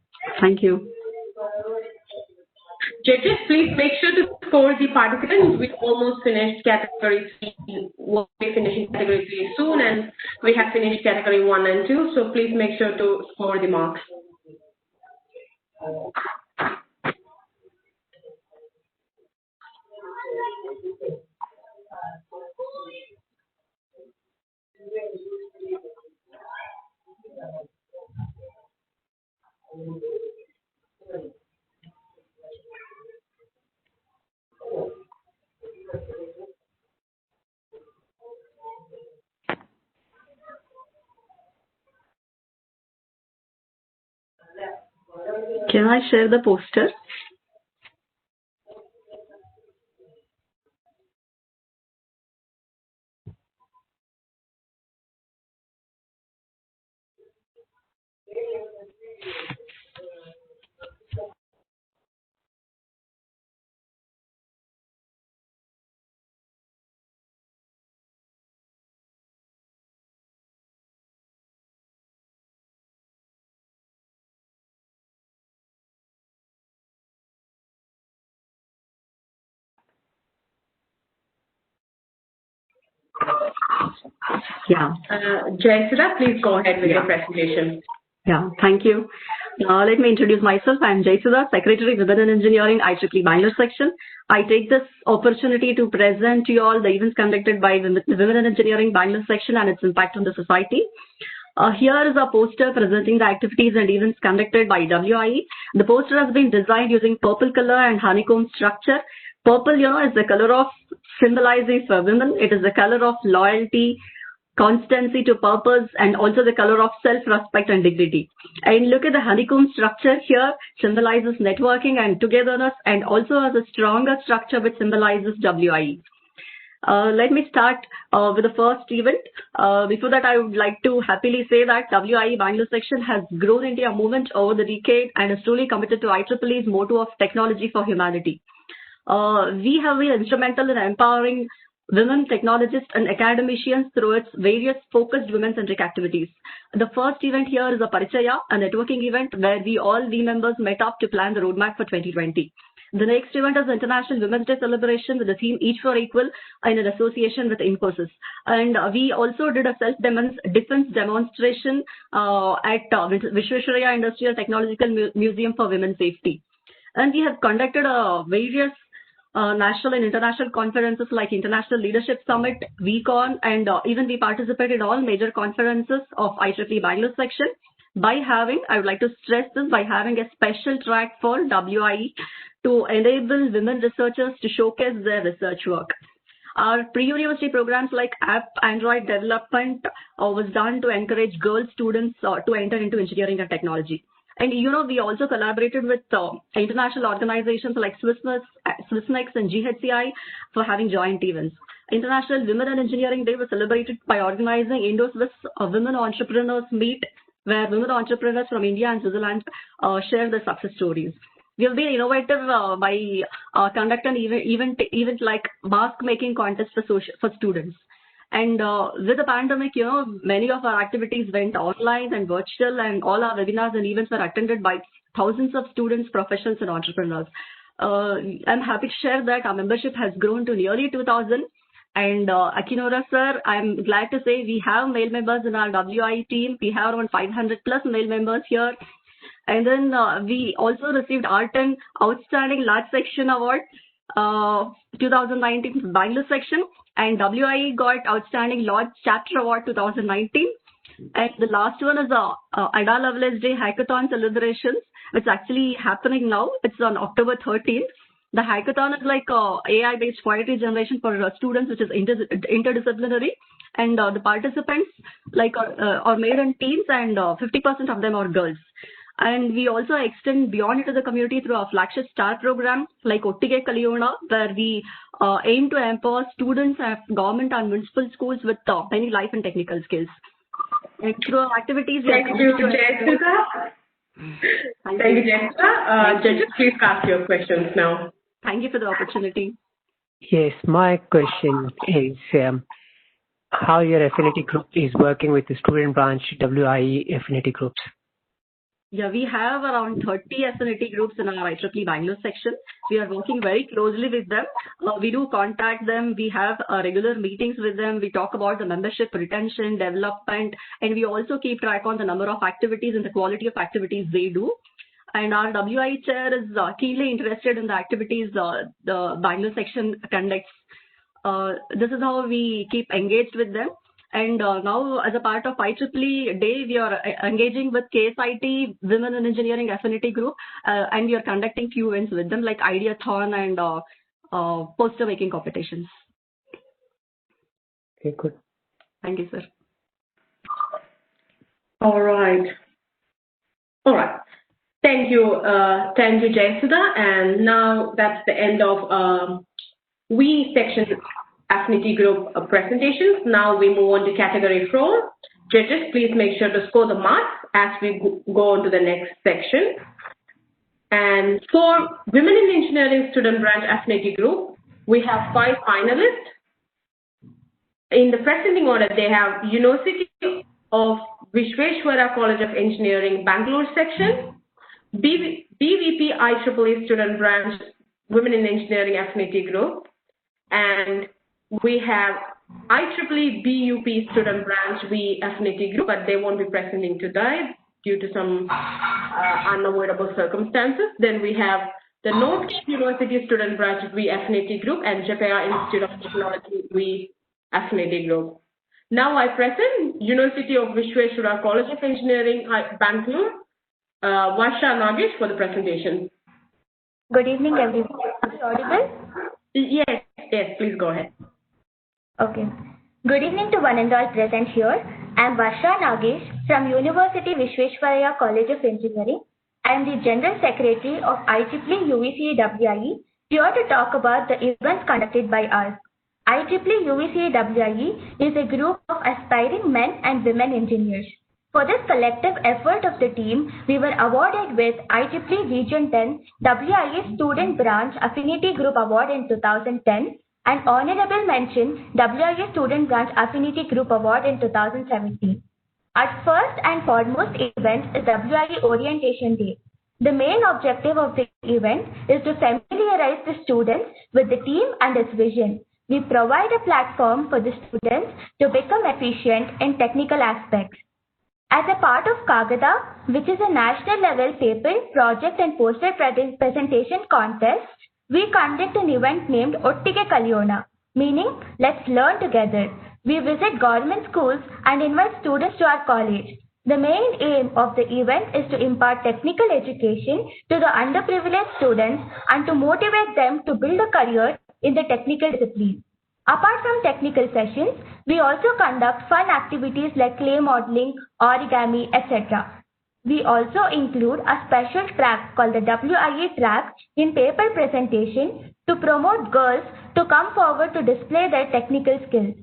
thank you.
Judges, please make sure to score the participants. We almost finished category 3. We'll be finishing category 3 soon, and we have finished category 1 and 2. So please make sure to score the marks.
Can I share the poster? Yeah.
Jayasudha, please go ahead with your presentation.
Yeah, thank you. Let me introduce myself. I'm Jayasudha, Secretary, Women in Engineering, IEEE Bangalore section. I take this opportunity to present to you all the events conducted by the Women in Engineering Bangalore section and its impact on the society. Here is a poster presenting the activities and events conducted by WIE. The poster has been designed using purple color and honeycomb structure. Purple, is the color of symbolizing for women. It is the color of loyalty, constancy to purpose, and also the color of self-respect and dignity. And look at the honeycomb structure here, symbolizes networking and togetherness, and also has a stronger structure which symbolizes WIE. Let me start with the first event. Before that, I would like to happily say that WIE Bangalore section has grown into a movement over the decade and is truly committed to IEEE's motto of technology for humanity. We have been instrumental in empowering women technologists and academicians through its various focused women-centric activities. The first event here is a Parichaya, a networking event where all WIE members met up to plan the roadmap for 2020. The next event is International Women's Day celebration with the theme Each for Equal in an association with Infosys. And we also did a self-defense demonstration at Vishweshwaraya Industrial Technological Museum for Women's Safety. And we have conducted various national and international conferences like International Leadership Summit, WICON, and even we participated in all major conferences of IEEE Bangalore section I would like to stress this, by having a special track for WIE to enable women researchers to showcase their research work. Our pre-university programs like app Android development was done to encourage girl students to enter into engineering and technology. And we also collaborated with international organizations like Swissnex and GHCI for having joint events. International Women in Engineering Day was celebrated by organizing Indo-Swiss Women Entrepreneurs Meet, where women entrepreneurs from India and Switzerland share their success stories. We have been innovative by conducting event like mask making contest for students. And with the pandemic, many of our activities went online and virtual, and all our webinars and events were attended by thousands of students, professionals, and entrepreneurs. I'm happy to share that our membership has grown to nearly 2,000. And Akinora sir, I'm glad to say we have male members in our WIE team. We have around 500 plus male members here. And then we also received R10 Outstanding Large Section Award 2019 Bangalore section, and WIE got Outstanding Large Chapter Award 2019. And the last one is Ada Lovelace Day Hackathon celebrations, which is actually happening now. It's on October 13th. The hackathon is like AI-based poetry generation for students, which is interdisciplinary. And the participants are made in teams, and 50% of them are girls. And we also extend beyond into the community through our flagship STAR program like Ottige Kaliyona, where we aim to empower students at government and municipal schools with many life and technical skills. And through our activities,
thank you, Jessica. Thank you, Jessica. Judges, please ask your questions now.
Thank you for the opportunity.
Yes, my question is how your affinity group is working with the student branch WIE affinity groups.
Yeah, we have around 30 affinity groups in our IEEE Bangalore section. We are working very closely with them. We do contact them. We have regular meetings with them. We talk about the membership retention, development, and we also keep track on the number of activities and the quality of activities they do. And our WIE chair is keenly interested in the activities the Bangalore section conducts. This is how we keep engaged with them. And now, as a part of IEEE Day, we are engaging with KSIT Women in Engineering Affinity Group, and we are conducting few events with them, like Ideathon and poster making competitions.
Okay, good.
Thank you, sir.
All right. Thank you, Jayasudha. And now that's the end of WIE section affinity group presentations. Now we move on to category 4. Judges, please make sure to score the marks as we go on to the next section. And for Women in Engineering Student Branch Affinity Group, we have 5 finalists. In the presenting order, they have University of Vishweshwaraya College of Engineering, Bangalore section, BVP IEEE Student Branch Women in Engineering Affinity Group, and we have IEEE BUP Student Branch WIE Affinity Group, but they won't be presenting today due to some unavoidable circumstances. Then we have the North Cape University Student Branch WIE Affinity Group and Japan Institute of Technology WIE Affinity Group. Now I present University of Vishweshwara College of Engineering, Bangalore, Varsha Nagesh for the presentation.
Good evening, everyone. Are you audible?
Yes, please go ahead.
Okay. Good evening to one and all present here. I am Varsha Nagesh from University Vishweshwara College of Engineering. I am the General Secretary of IEEE UVCE WIE, here to talk about the events conducted by us. IEEE UVCE WIE is a group of aspiring men and women engineers. For this collective effort of the team, we were awarded with IEEE Region 10 WIE Student Branch Affinity Group Award in 2010 and Honorable Mention WIE Student Branch Affinity Group Award in 2017. Our first and foremost event is WIE Orientation Day. The main objective of the event is to familiarize the students with the team and its vision. We provide a platform for the students to become efficient in technical aspects. As a part of Kagada, which is a national level paper, project and poster presentation contest, we conduct an event named Ottige Kalyona, meaning let's learn together. We visit government schools and invite students to our college. The main aim of the event is to impart technical education to the underprivileged students and to motivate them to build a career in the technical discipline. Apart from technical sessions, we also conduct fun activities like clay modeling, origami, etc. We also include a special track called the WIE track in paper presentation to promote girls to come forward to display their technical skills.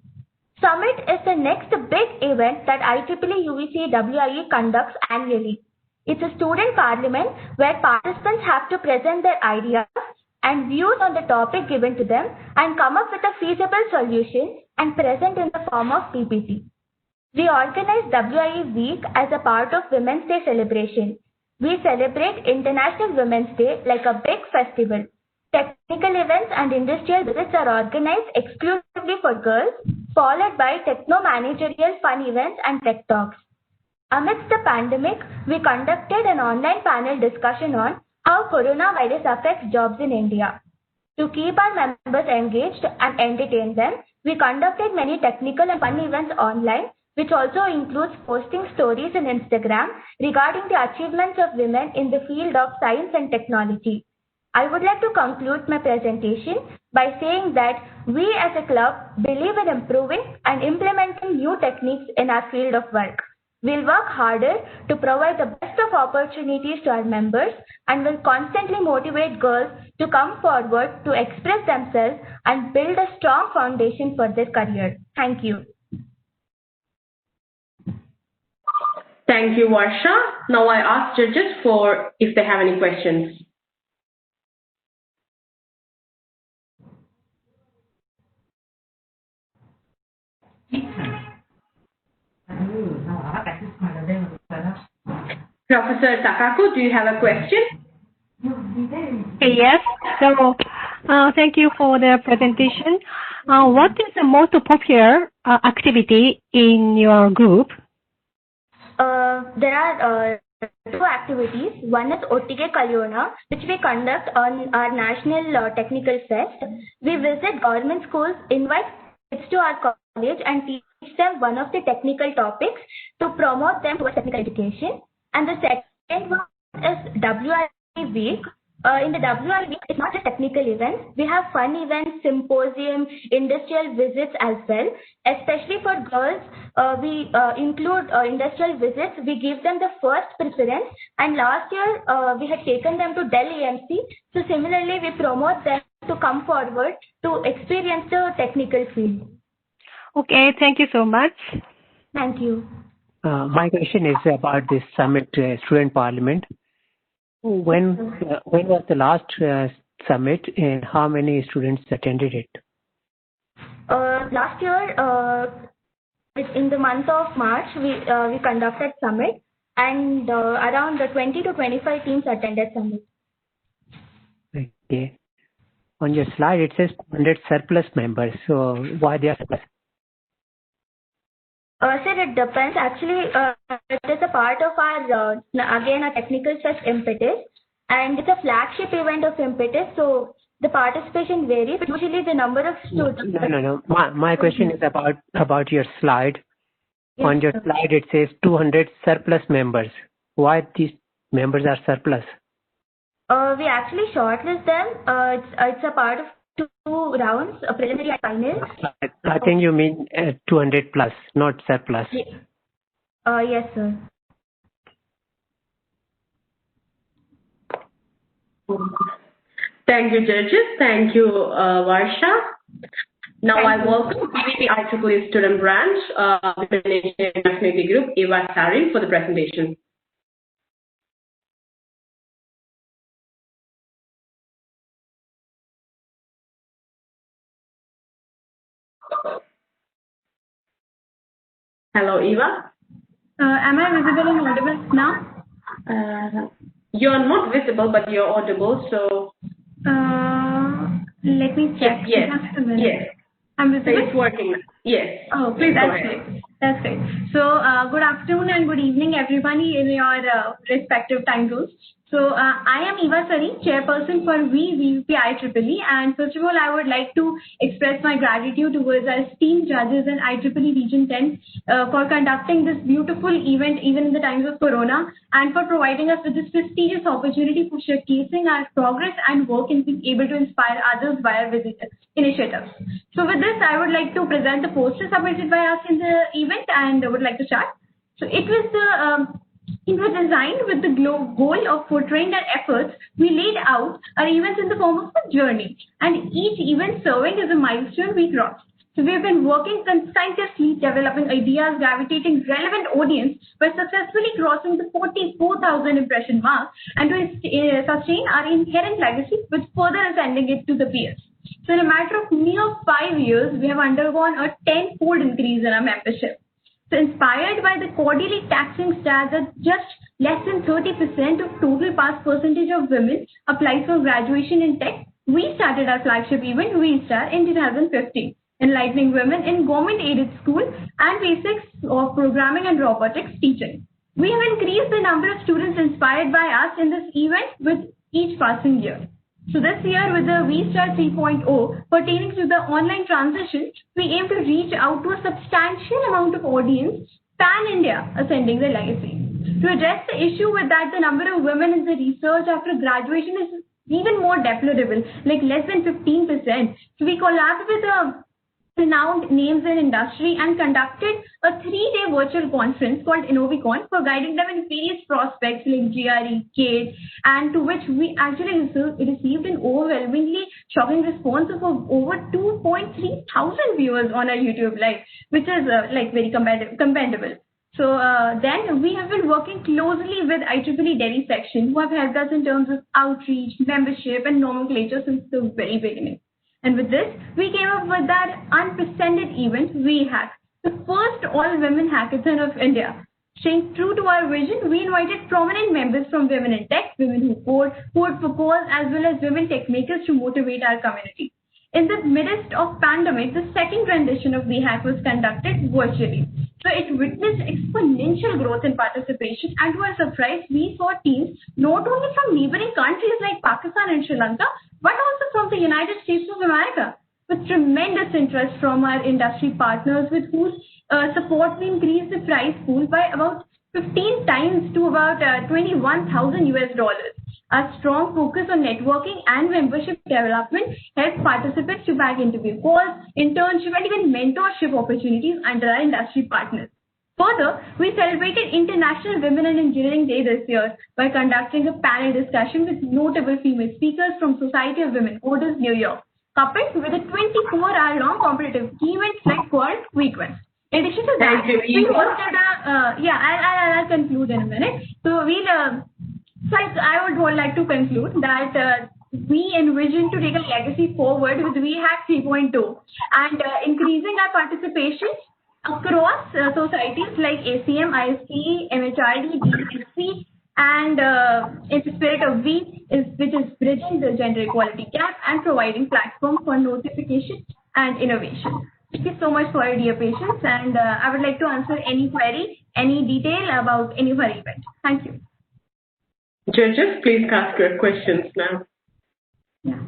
Summit is the next big event that IEEE UVCE WIE conducts annually. It's a student parliament where participants have to present their ideas and views on the topic given to them and come up with a feasible solution and present in the form of PPT. We organize WIE Week as a part of Women's Day celebration. We celebrate International Women's Day like a big festival. Technical events and industrial visits are organized exclusively for girls, followed by techno-managerial fun events and tech talks. Amidst the pandemic, we conducted an online panel discussion on how coronavirus affects jobs in India. To keep our members engaged and entertain them, we conducted many technical and fun events online, which also includes posting stories on Instagram regarding the achievements of women in the field of science and technology. I would like to conclude my presentation by saying that we as a club believe in improving and implementing new techniques in our field of work. We'll work harder to provide the best of opportunities to our members and will constantly motivate girls to come forward to express themselves and build a strong foundation for their career. Thank you.
Thank you, Varsha. Now I ask judges for if they have any questions. Professor Takako, do you have a question?
Yes. So, thank you for the presentation. What is the most popular activity in your group?
There are two activities. One is Ottige Kalyona, which we conduct on our National Technical Fest. We visit government schools, invite kids to our college and teach them one of the technical topics to promote them towards technical education. And the second one is WIE Week. In the WIE Week, it's not just technical events. We have fun events, symposium, industrial visits as well. Especially for girls, we include industrial visits. We give them the first preference. And last year, we had taken them to Dell EMC. So similarly, we promote them to come forward to experience the technical field.
Okay, thank you so much.
Thank you.
My question is about this summit, student parliament. When was the last summit and how many students attended it?
Last year, in the month of March, we conducted summit and around 20 to 25 teams attended summit.
Okay. On your slide, it says 100 surplus members. So why they are surplus?
Sir, it depends. Actually, it is a part of our, again, a technical fest impetus. And it's a flagship event of impetus. So The participation varies, but usually the number of students.
No. My question is about your slide.
Yes,
On your
sir.
slide, it says 200 surplus members. Why these members are surplus?
We actually shortlist them. It's a part of 2 rounds, a preliminary and final.
I think you mean 200 plus, not surplus.
Yes, sir.
Thank you, judges. Thank you, Varsha. Now I welcome PVP IEEE Student Branch, Nationality Group, Eva Sari, for the presentation. Hello, Eva.
Am I visible and audible now?
You're not visible, but you're audible, so...
Let me check.
Yes.
Just a minute.
Yes.
I'm visible?
It's working. Yes.
Oh,
please go
that's
ahead.
great. That's great. So, good afternoon and good evening, everybody in your respective time zones. So, I am Eva Sari, chairperson for WIE IEEE, and first of all, I would like to express my gratitude towards our esteemed judges in IEEE Region 10 for conducting this beautiful event even in the times of Corona, and for providing us with this prestigious opportunity for showcasing our progress and work in being able to inspire others via initiatives. So with this, I would like to present the poster submitted by us in the event, and I would like to start. So it was designed with the goal of portraying our efforts. We laid out our events in the form of a journey, and each event serving as a milestone we crossed. So we have been working consistently, developing ideas, gravitating relevant audience by successfully crossing the 44,000 impression mark, and to sustain our inherent legacy with further ascending it to the peers. So in a matter of mere 5 years, we have undergone a 10-fold increase in our membership. So inspired by the quarterly taxing stats that just less than 30% of total pass percentage of women applies for graduation in tech, we started our flagship event, WIE in 2015, enlightening women in government-aided school and basics of programming and robotics teaching. We have increased the number of students inspired by us in this event with each passing year. So this year, with the WIE 3.0 pertaining to the online transition, we aim to reach out to a substantial amount of audience pan-India, ascending the legacy. To address the issue with that the number of women in the research after graduation is even more deplorable, like less than 15%. So we collaborated with renowned names in industry and conducted a 3-day virtual conference called Innovicon for guiding them in various prospects like GRE, CADE, and to which we actually received an overwhelmingly shocking response of over 2.3 thousand viewers on our YouTube live, which is very commendable. So then we have been working closely with IEEE Delhi section, who have helped us in terms of outreach, membership, and nomenclature since the very beginning. And with this, we came up with that unprecedented event, WIE Hack, the first all-women hackathon of India. Staying true to our vision, we invited prominent members from Women in Tech, Women Who Code for Cause, as well as women tech makers to motivate our community. In the midst of pandemic, the second rendition of WIE Hack was conducted virtually. So it witnessed exponential growth in participation, and to our surprise, we saw teams not only from neighboring countries like Pakistan and Sri Lanka, but also from the United States of America, with tremendous interest from our industry partners, with whose support we increased the prize pool by about 15 times to about $21,000 US. Our strong focus on networking and membership development helped participants to bag interview calls, internship, and even mentorship opportunities under our industry partners. Further, we celebrated International Women in Engineering Day this year by conducting a panel discussion with notable female speakers from Society of Women Coders, New York, coupled with a 24-hour-long competitive event like called WeQuest. In addition to that, we hosted I'll conclude in a minute. So I would like to conclude that we envision to take a legacy forward with WIE Hack 3.2 and increasing our participation across societies like ACM, ISTE, MHRD, DSC, and in the spirit of WIE, which is bridging the gender equality gap and providing platform for notification and innovation. Thank you so much for your dear patience, and I would like to answer any query, any detail about any of our event. Thank you.
Judges, please ask your questions now.
Yeah.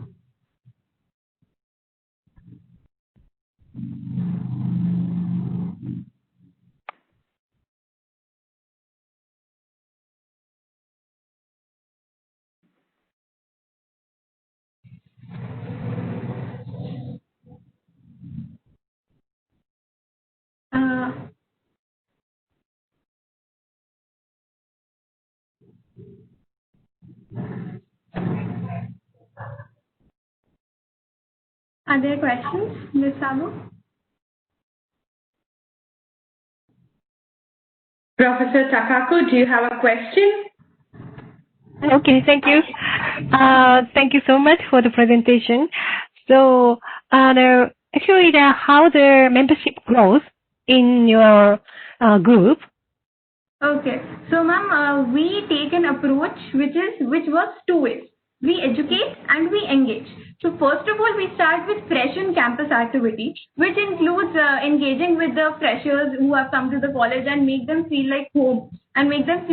Are there questions, Ms. Sabu?
Professor Takako, do you have a question?
Okay, thank you. Thank you so much for the presentation. So, how the membership grows in your group.
Okay, so ma'am, we take an approach which works two ways. We educate and we engage. So first of all, we start with fresh on campus activity, which includes engaging with the freshers who have come to the college and make them feel like home and make them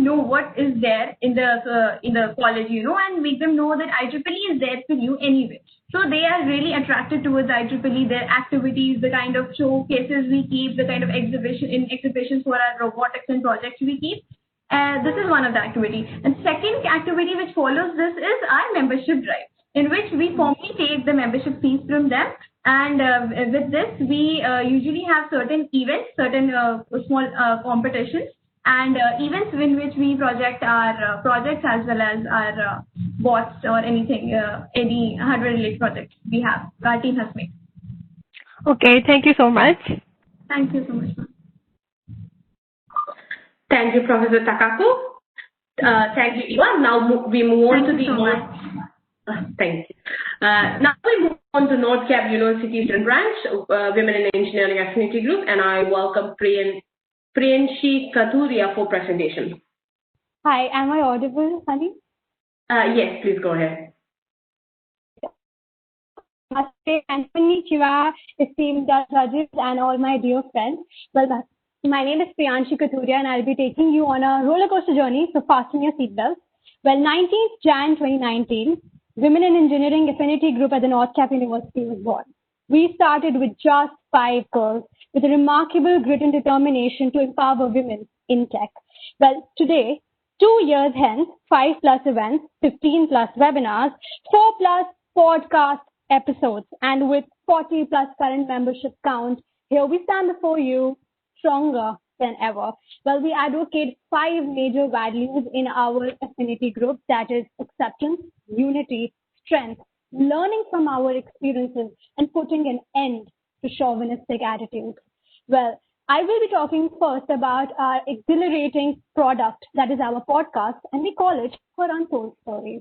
know what is there in the college, and make them know that IEEE is there for you anyway. So they are really attracted towards IEEE, their activities, the kind of showcases we keep, the kind of exhibitions for our robotics and projects we keep. This is one of the activity. And second activity which follows this is our membership drive, in which we formally take the membership fees from them. And with this, we usually have certain events, certain small competitions, and events in which we project our projects as well as our bots or anything, any hardware-related projects our team has made.
Okay, thank you so much.
Thank you so much, ma'am.
Thank you, Professor Takako. Thank you, Eva. Now we move on to the thank you. Now we move on to North Cap University Student Branch, Women in Engineering Affinity Group, and I welcome Priyanshi Kathuria for presentation.
Hi, am I audible, Sunny?
Yes, please go ahead.
Namaste and konnichiwa, esteemed judges and all my dear friends. Well, my name is Priyanshi Kathuria and I'll be taking you on a roller coaster journey, so fasten your seatbelts. Well, 19th Jan 2019, Women in Engineering Affinity Group at the North Cap University was born. We started with just 5 girls with a remarkable grit and determination to empower women in tech. Well, today, 2 years hence, 5+ events, 15+ webinars, 4+ podcast episodes, and with 40+ current membership count, here we stand before you stronger than ever. Well, we advocate 5 major values in our affinity group, that is acceptance, unity, strength, learning from our experiences, and putting an end to chauvinistic attitudes. Well, I will be talking first about our exhilarating product, that is our podcast, and we call it Her Untold Stories.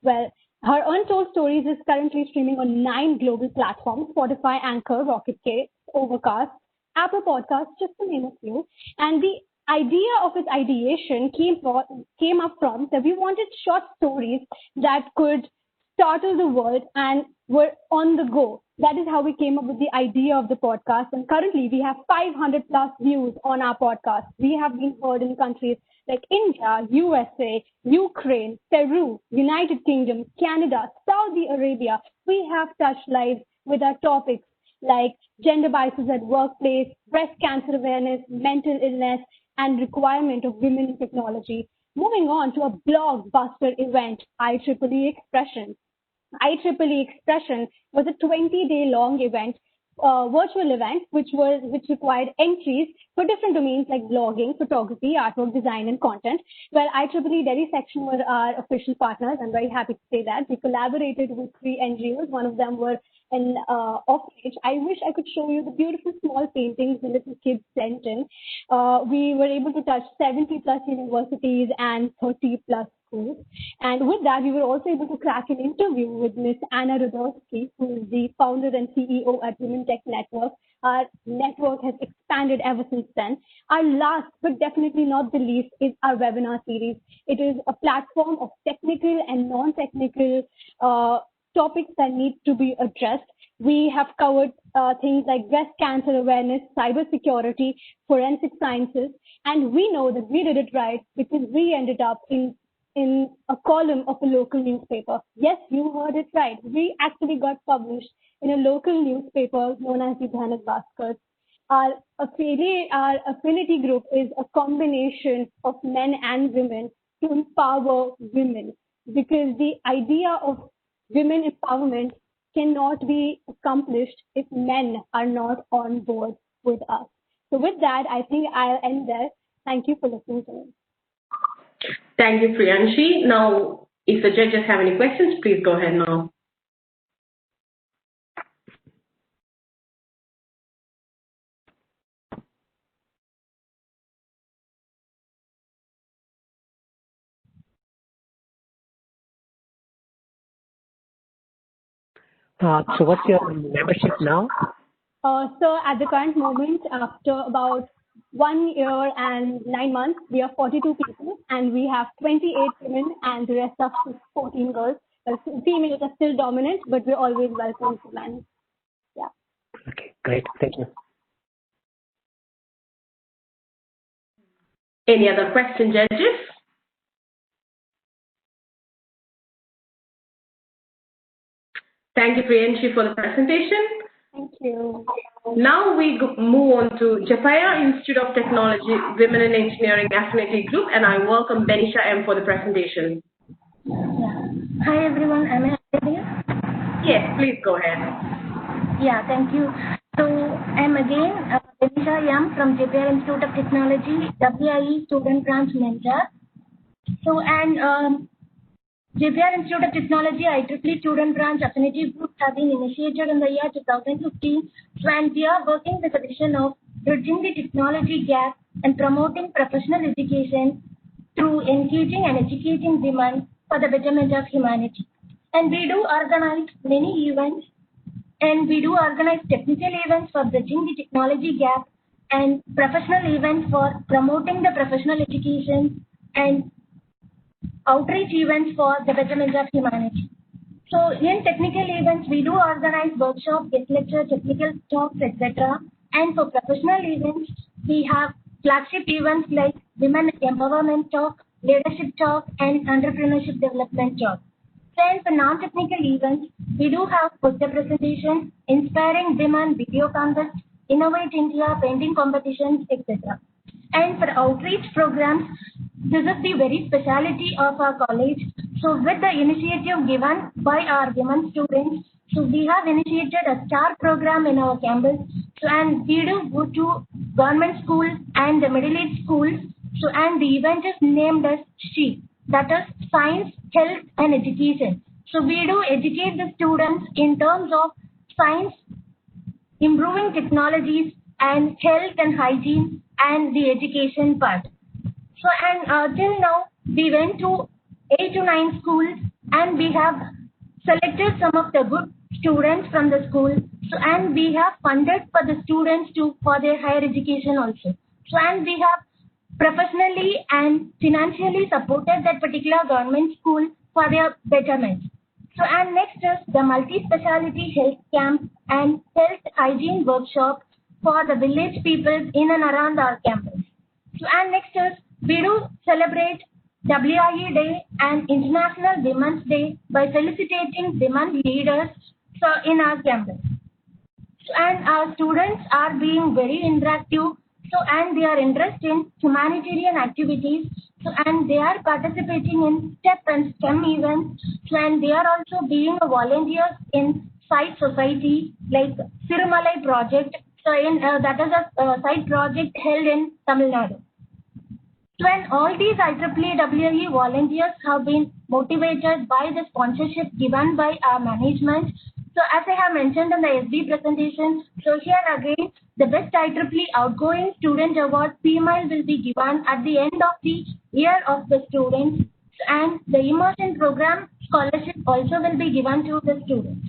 Well, Her Untold Stories is currently streaming on 9 global platforms: Spotify, Anchor, Rocket Case, Overcast, Apple Podcasts, just to name a few. And the idea of its ideation came up from that we wanted short stories that could startle the world and were on the go. That is how we came up with the idea of the podcast. And currently we have 500+ views on our podcast. We have been heard in countries like India, USA, Ukraine, Peru, United Kingdom, Canada, Saudi Arabia. We have touched lives with our topics like gender biases at workplace, breast cancer awareness, mental illness, and requirement of women in technology. Moving on to a blockbuster event, IEEE Expression. IEEE Expression was a 20-day-long event, virtual event, which required entries for different domains like blogging, photography, artwork, design, and content. Well, IEEE Delhi section were our official partners. I'm very happy to say that. We collaborated with 3 NGOs. One of them were an orphanage. I wish I could show you the beautiful small paintings the little kids sent in. We were able to touch 70+ universities and 30+ schools. And with that, we were also able to crack an interview with Ms. Anna Rudorsky, who is the founder and CEO at Women Tech Network. Our network has expanded ever since then. Our last, but definitely not the least, is our webinar series. It is a platform of technical and non-technical topics that need to be addressed. We have covered things like breast cancer awareness, cybersecurity, forensic sciences, and we know that we did it right because we ended up in a column of a local newspaper. Yes, you heard it right. We actually got published in a local newspaper known as the Bharat Bhaskar. Our affinity group is a combination of men and women to empower women, because the idea of women empowerment cannot be accomplished if men are not on board with us. So with that, I think I'll end there. Thank you for listening to me.
Thank you, Priyanshi. Now, if the judges have any questions, please go ahead now.
So what's your membership now?
So at the current moment, after about 1 year and 9 months, we are 42 people and we have 28 women and the rest of 14 girls. Females are still dominant, but we're always welcome to men. Yeah.
Okay, great. Thank you.
Any other question, judges? Thank you, Priyanshi, for the presentation.
Thank you.
Now we move on to Japaya Institute of Technology Women in Engineering Affinity Group, and I welcome Benisha M for the presentation.
Hi everyone, am I here?
Yes, please go ahead.
Yeah, thank you. So I'm again Benisha M from Japaya Institute of Technology, WIE Student Branch Mentor. So and Japaya Institute of Technology IEEE Student Branch Affinity Group have been initiated in the year 2015, and we are working with the vision of bridging the technology gap and promoting professional education through engaging and educating women for the betterment of humanity. And we do organize many events, and we do organize technical events for bridging the technology gap and professional events for promoting the professional education and outreach events for the betterment of humanity. So in technical events, we do organize workshops, guest lectures, technical talks, etc. And for professional events, we have flagship events like Women Empowerment Talk, Leadership Talk, and Entrepreneurship Development Talk. Then for non-technical events, we do have poster presentations, inspiring women video contests, Innovate India, painting competitions, etc. And for outreach programs, this is the very speciality of our college. So with the initiative given by our women students, so we have initiated a STAR program in our campus. So and we do go to government schools and the middle age schools. So and the event is named as SHE, that is Science, Health and Education. So we do educate the students in terms of science, improving technologies, and health and hygiene and the education part. So and till now we went to 8 to 9 schools and we have selected some of the good students from the school. So and we have funded for the students for their higher education also. So and we have professionally and financially supported that particular government school for their betterment. So and next is the multi-speciality health camp and health hygiene workshop for the village people in and around our campus. So and next is we do celebrate WIE Day and International Women's Day by felicitating women leaders in our campus. So, and our students are being very interactive, so and they are interested in humanitarian activities, so and they are participating in STEP and STEM events, so and they are also being volunteers in site society like Sirumalai project. So in that is a site project held in Tamil Nadu. So and all these IEEE WIE volunteers have been motivated by the sponsorship given by our management. So as I have mentioned in the SB presentation, so here again, the best IEEE outgoing student award female will be given at the end of the year of the students, and the immersion program scholarship also will be given to the students.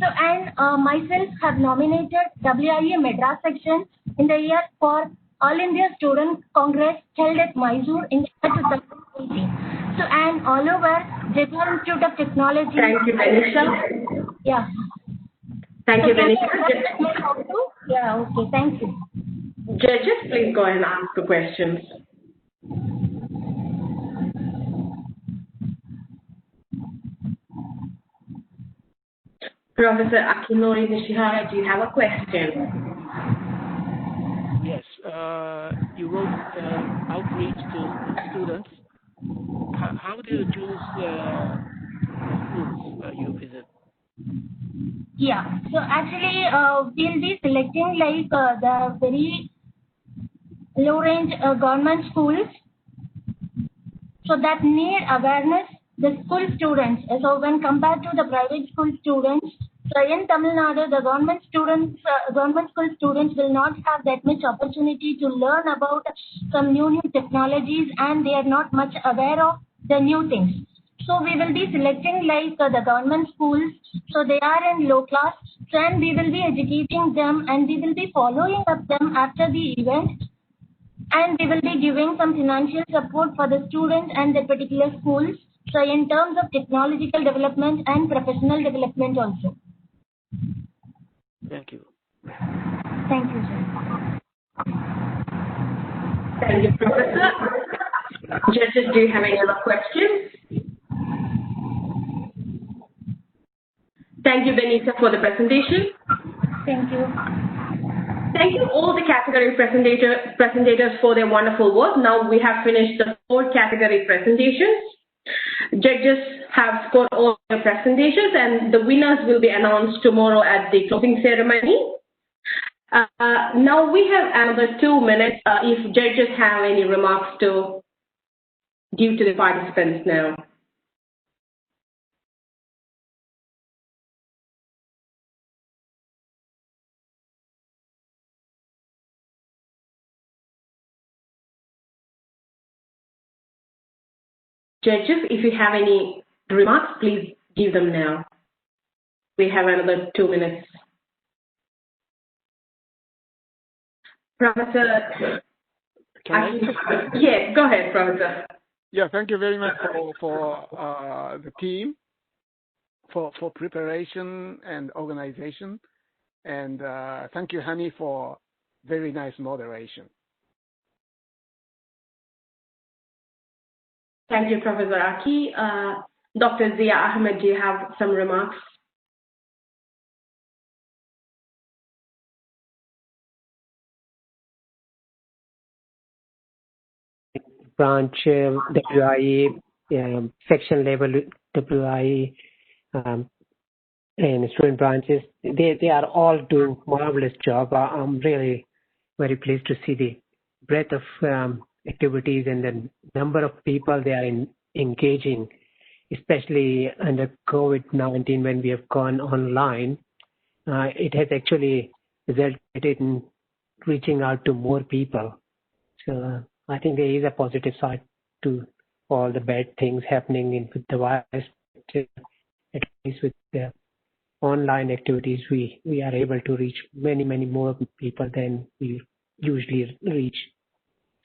So and myself have nominated WIE Madras section in the year for All India Student Congress held at Mysore in 2018. So and all over Japaya Institute of Technology.
Thank you, Benisha.
Yeah.
Thank you, Benisha.
Yeah, okay, thank you.
Judges, please go ahead and ask the questions. Professor Akinori Nishihara, do you have a question?
Yes, you wrote outreach to students. How do you choose the schools you visit?
Yeah, so actually we'll be selecting like the very low range government schools. So that need awareness, the school students. So when compared to the private school students, so in Tamil Nadu, the government school students will not have that much opportunity to learn about some new technologies, and they are not much aware of the new things. So we will be selecting like the government schools, so they are in low class, and we will be educating them, and we will be following up them after the event, and we will be giving some financial support for the students and the particular schools. So in terms of technological development and professional development also.
Thank you.
Thank you, sir.
Thank you, Professor. Judges, do you have any other questions? Thank you, Benita, for the presentation.
Thank you.
Thank you all the category presentators for their wonderful work. Now we have finished the 4 category presentations. Judges have scored all their presentations, and the winners will be announced tomorrow at the closing ceremony. Now we have another 2 minutes if judges have any remarks to give to the participants now. Judges, if you have any remarks, please give them now. We have another 2 minutes. Professor? Yes, go ahead, Professor.
Yeah, thank you very much for the team, for preparation and organization. And thank you, Hani, for very nice moderation.
Thank you, Professor Aki. Dr. Zia Ahmed, do you have some remarks?
Branch WIE, section level WIE, and student branches, they are all doing marvelous job. I'm really very pleased to see the breadth of activities and the number of people they are engaging, especially under COVID-19 when we have gone online. It has actually resulted in reaching out to more people. So I think there is a positive side to all the bad things happening with the virus. At least with the online activities, we are able to reach many more people than we usually reach.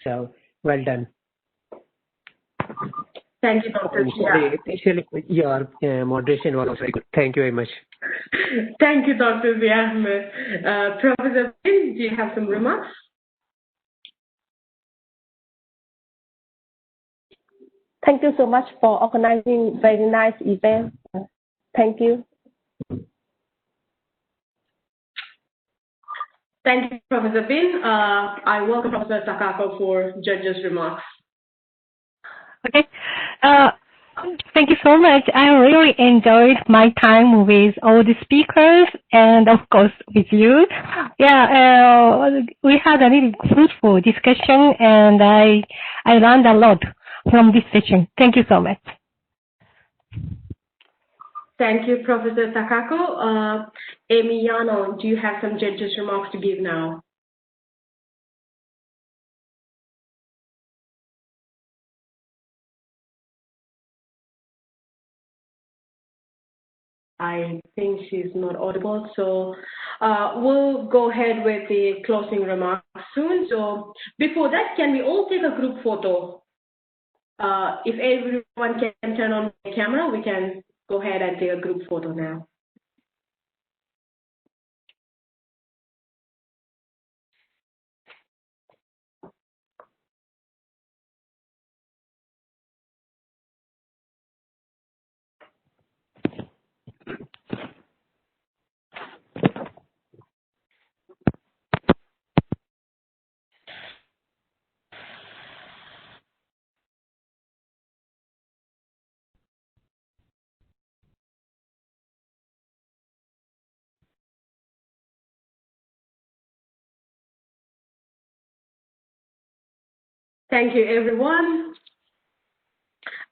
So well done.
Thank you, Dr. Zia.
Especially your moderation was very good. Thank you very much.
Thank you, Dr. Zia Ahmed. Professor Bin, do you have some remarks?
Thank you so much for organizing very nice event. Thank you.
Thank you, Professor Bin. I welcome Professor Takako for judges' remarks.
Okay. Thank you so much. I really enjoyed my time with all the speakers and, of course, with you. Yeah, we had a really fruitful discussion, and I learned a lot from this session. Thank you so much.
Thank you, Professor Takako. Amy Yano, do you have some judges' remarks to give now? I think she's not audible, so we'll go ahead with the closing remarks soon. So before that, can we all take a group photo? If everyone can turn on the camera, we can go ahead and take a group photo now. Thank you, everyone.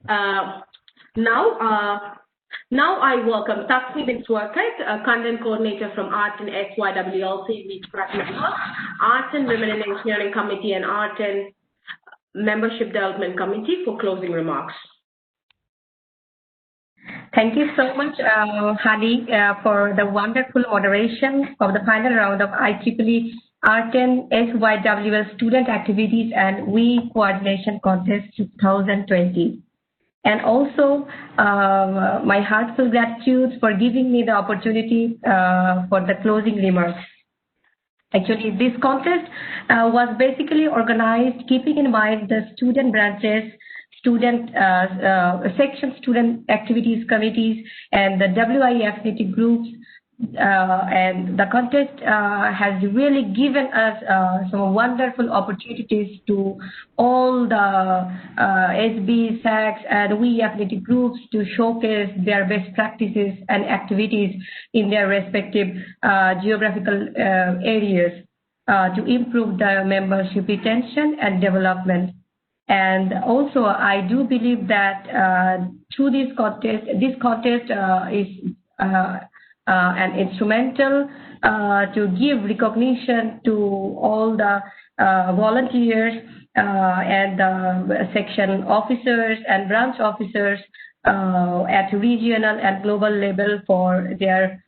Now I welcome Tasmi bin Swarkat, content coordinator from R10 SYWL, R10 Women in Engineering Committee and R10 Membership Development Committee for closing remarks.
Thank you so much, Hadi, for the wonderful moderation of the final round of IEEE R10 SYWL Student Activities and WIE Coordination Contest 2020. And also, my heartfelt gratitude for giving me the opportunity for the closing remarks. Actually, this contest was basically organized keeping in mind the student branches, student section student activities committees, and the WIE affinity groups. And the contest has really given us some wonderful opportunities to all the SB, SACs, and WIE affinity groups to showcase their best practices and activities in their respective geographical areas to improve the membership retention and development. And also, I do believe that through this contest is and instrumental to give recognition to all the volunteers and the section officers and branch officers at regional and global level for their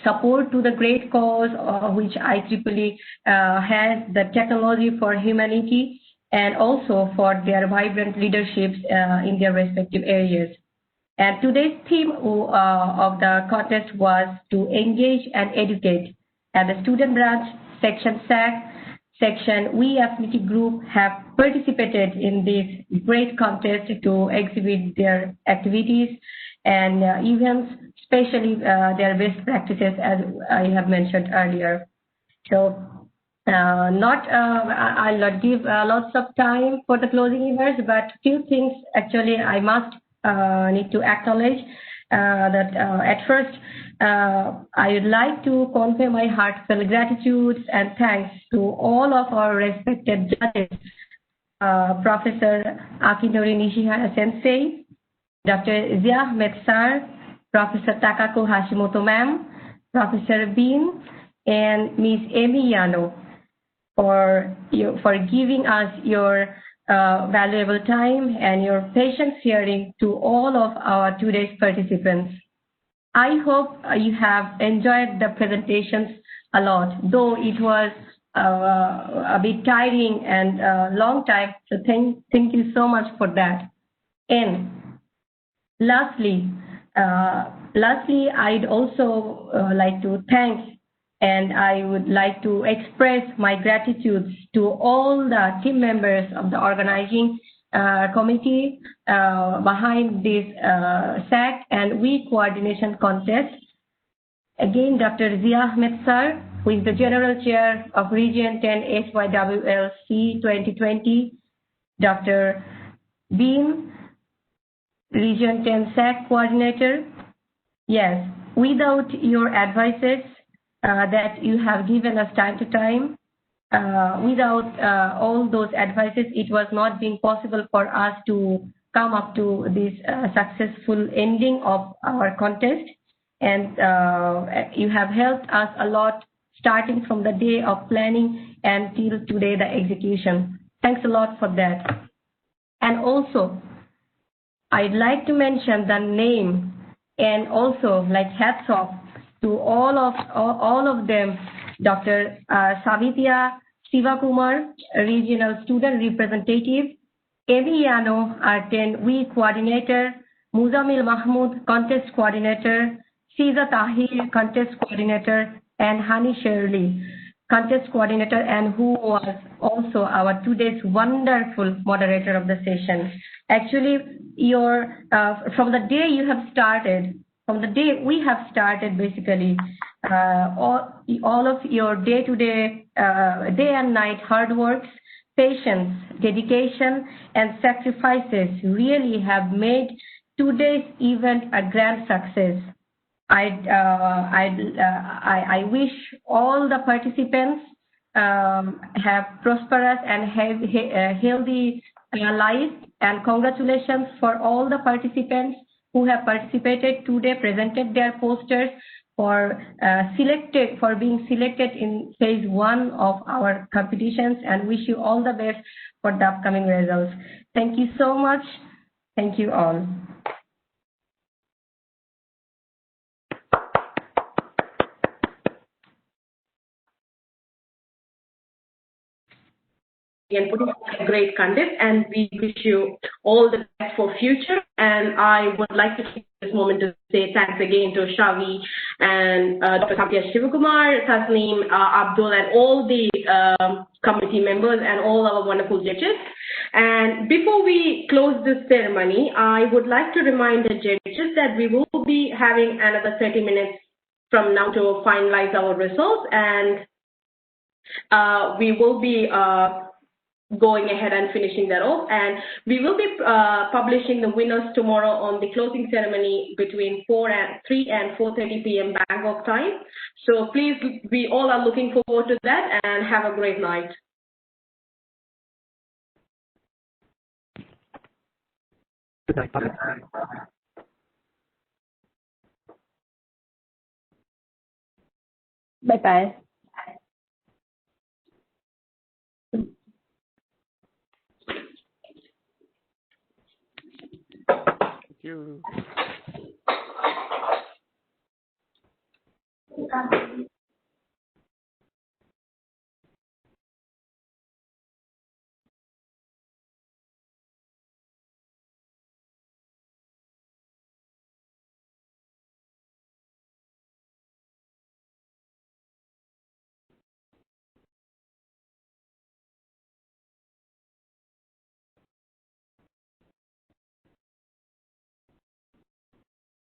support to the great cause which IEEE has, the technology for humanity, and also for their vibrant leaderships in their respective areas. And today's theme of the contest was to engage and educate. And the student branch, section SAC, section WIE affinity group have participated in this great contest to exhibit their activities and events, especially their best practices, as I have mentioned earlier. So I'll not give lots of time for the closing remarks, but few things actually I must need to acknowledge that at first I would like to convey my heartfelt gratitude and thanks to all of our respected judges, Professor Akinori Nishihara Sensei, Dr. Zia Ahmed Sir, Professor Takako Hashimoto Ma'am, Professor Bean, and Ms. Amy Yano for giving us your valuable time and your patient hearing to all of our today's participants. I hope you have enjoyed the presentations a lot, though it was a bit tiring and a long time, so thank you so much for that. And lastly, I'd also like to thank and I would like to express my gratitude to all the team members of the organizing committee behind this SAC and WIE coordination contest. Again, Dr. Zia Ahmed Sir, who is the General Chair of Region 10 SYWLC 2020, Dr. Bean, Region 10 SAC Coordinator. Yes, without your advices that you have given us time to time, without all those advices, it was not being possible for us to come up to this successful ending of our contest. And you have helped us a lot, starting from the day of planning until today, the execution. Thanks a lot for that. And also, I'd like to mention the name and also like hats off to all of them, Dr. Savitya Sivakumar, Regional Student Representative, Amy Yano, R10 WIE Coordinator, Muzamil Mahmood, Contest Coordinator, Siza Tahir, Contest Coordinator, and Hani Shirley, Contest Coordinator, and who was also our today's wonderful moderator of the session. Actually, from the day you have started, from the day we have started, basically, all of your day-to-day, day and night hard works, patience, dedication, and sacrifices really have made today's event a grand success. I wish all the participants have prosperous and healthy lives And congratulations for all the participants who have participated today, presented their posters, for being selected in phase 1 of our competitions, and wish you all the best for the upcoming results. Thank you so much. Thank you all.
And putting on a great contest, and we wish you all the best for future. And I would like to take this moment to say thanks again to Shavi and Dr. Satya Shivakumar, Tasneem, Abdul, and all the committee members and all our wonderful judges. And before we close this ceremony, I would like to remind the judges that we will be having another 30 minutes from now to finalize our results, and we will be going ahead and finishing that off, and we will be publishing the winners tomorrow on the closing ceremony between 3 and 4:30 p.m. Bangkok time. So please, we all are looking forward to that, and have a great night.
Good night.
Bye-bye.
Thank you.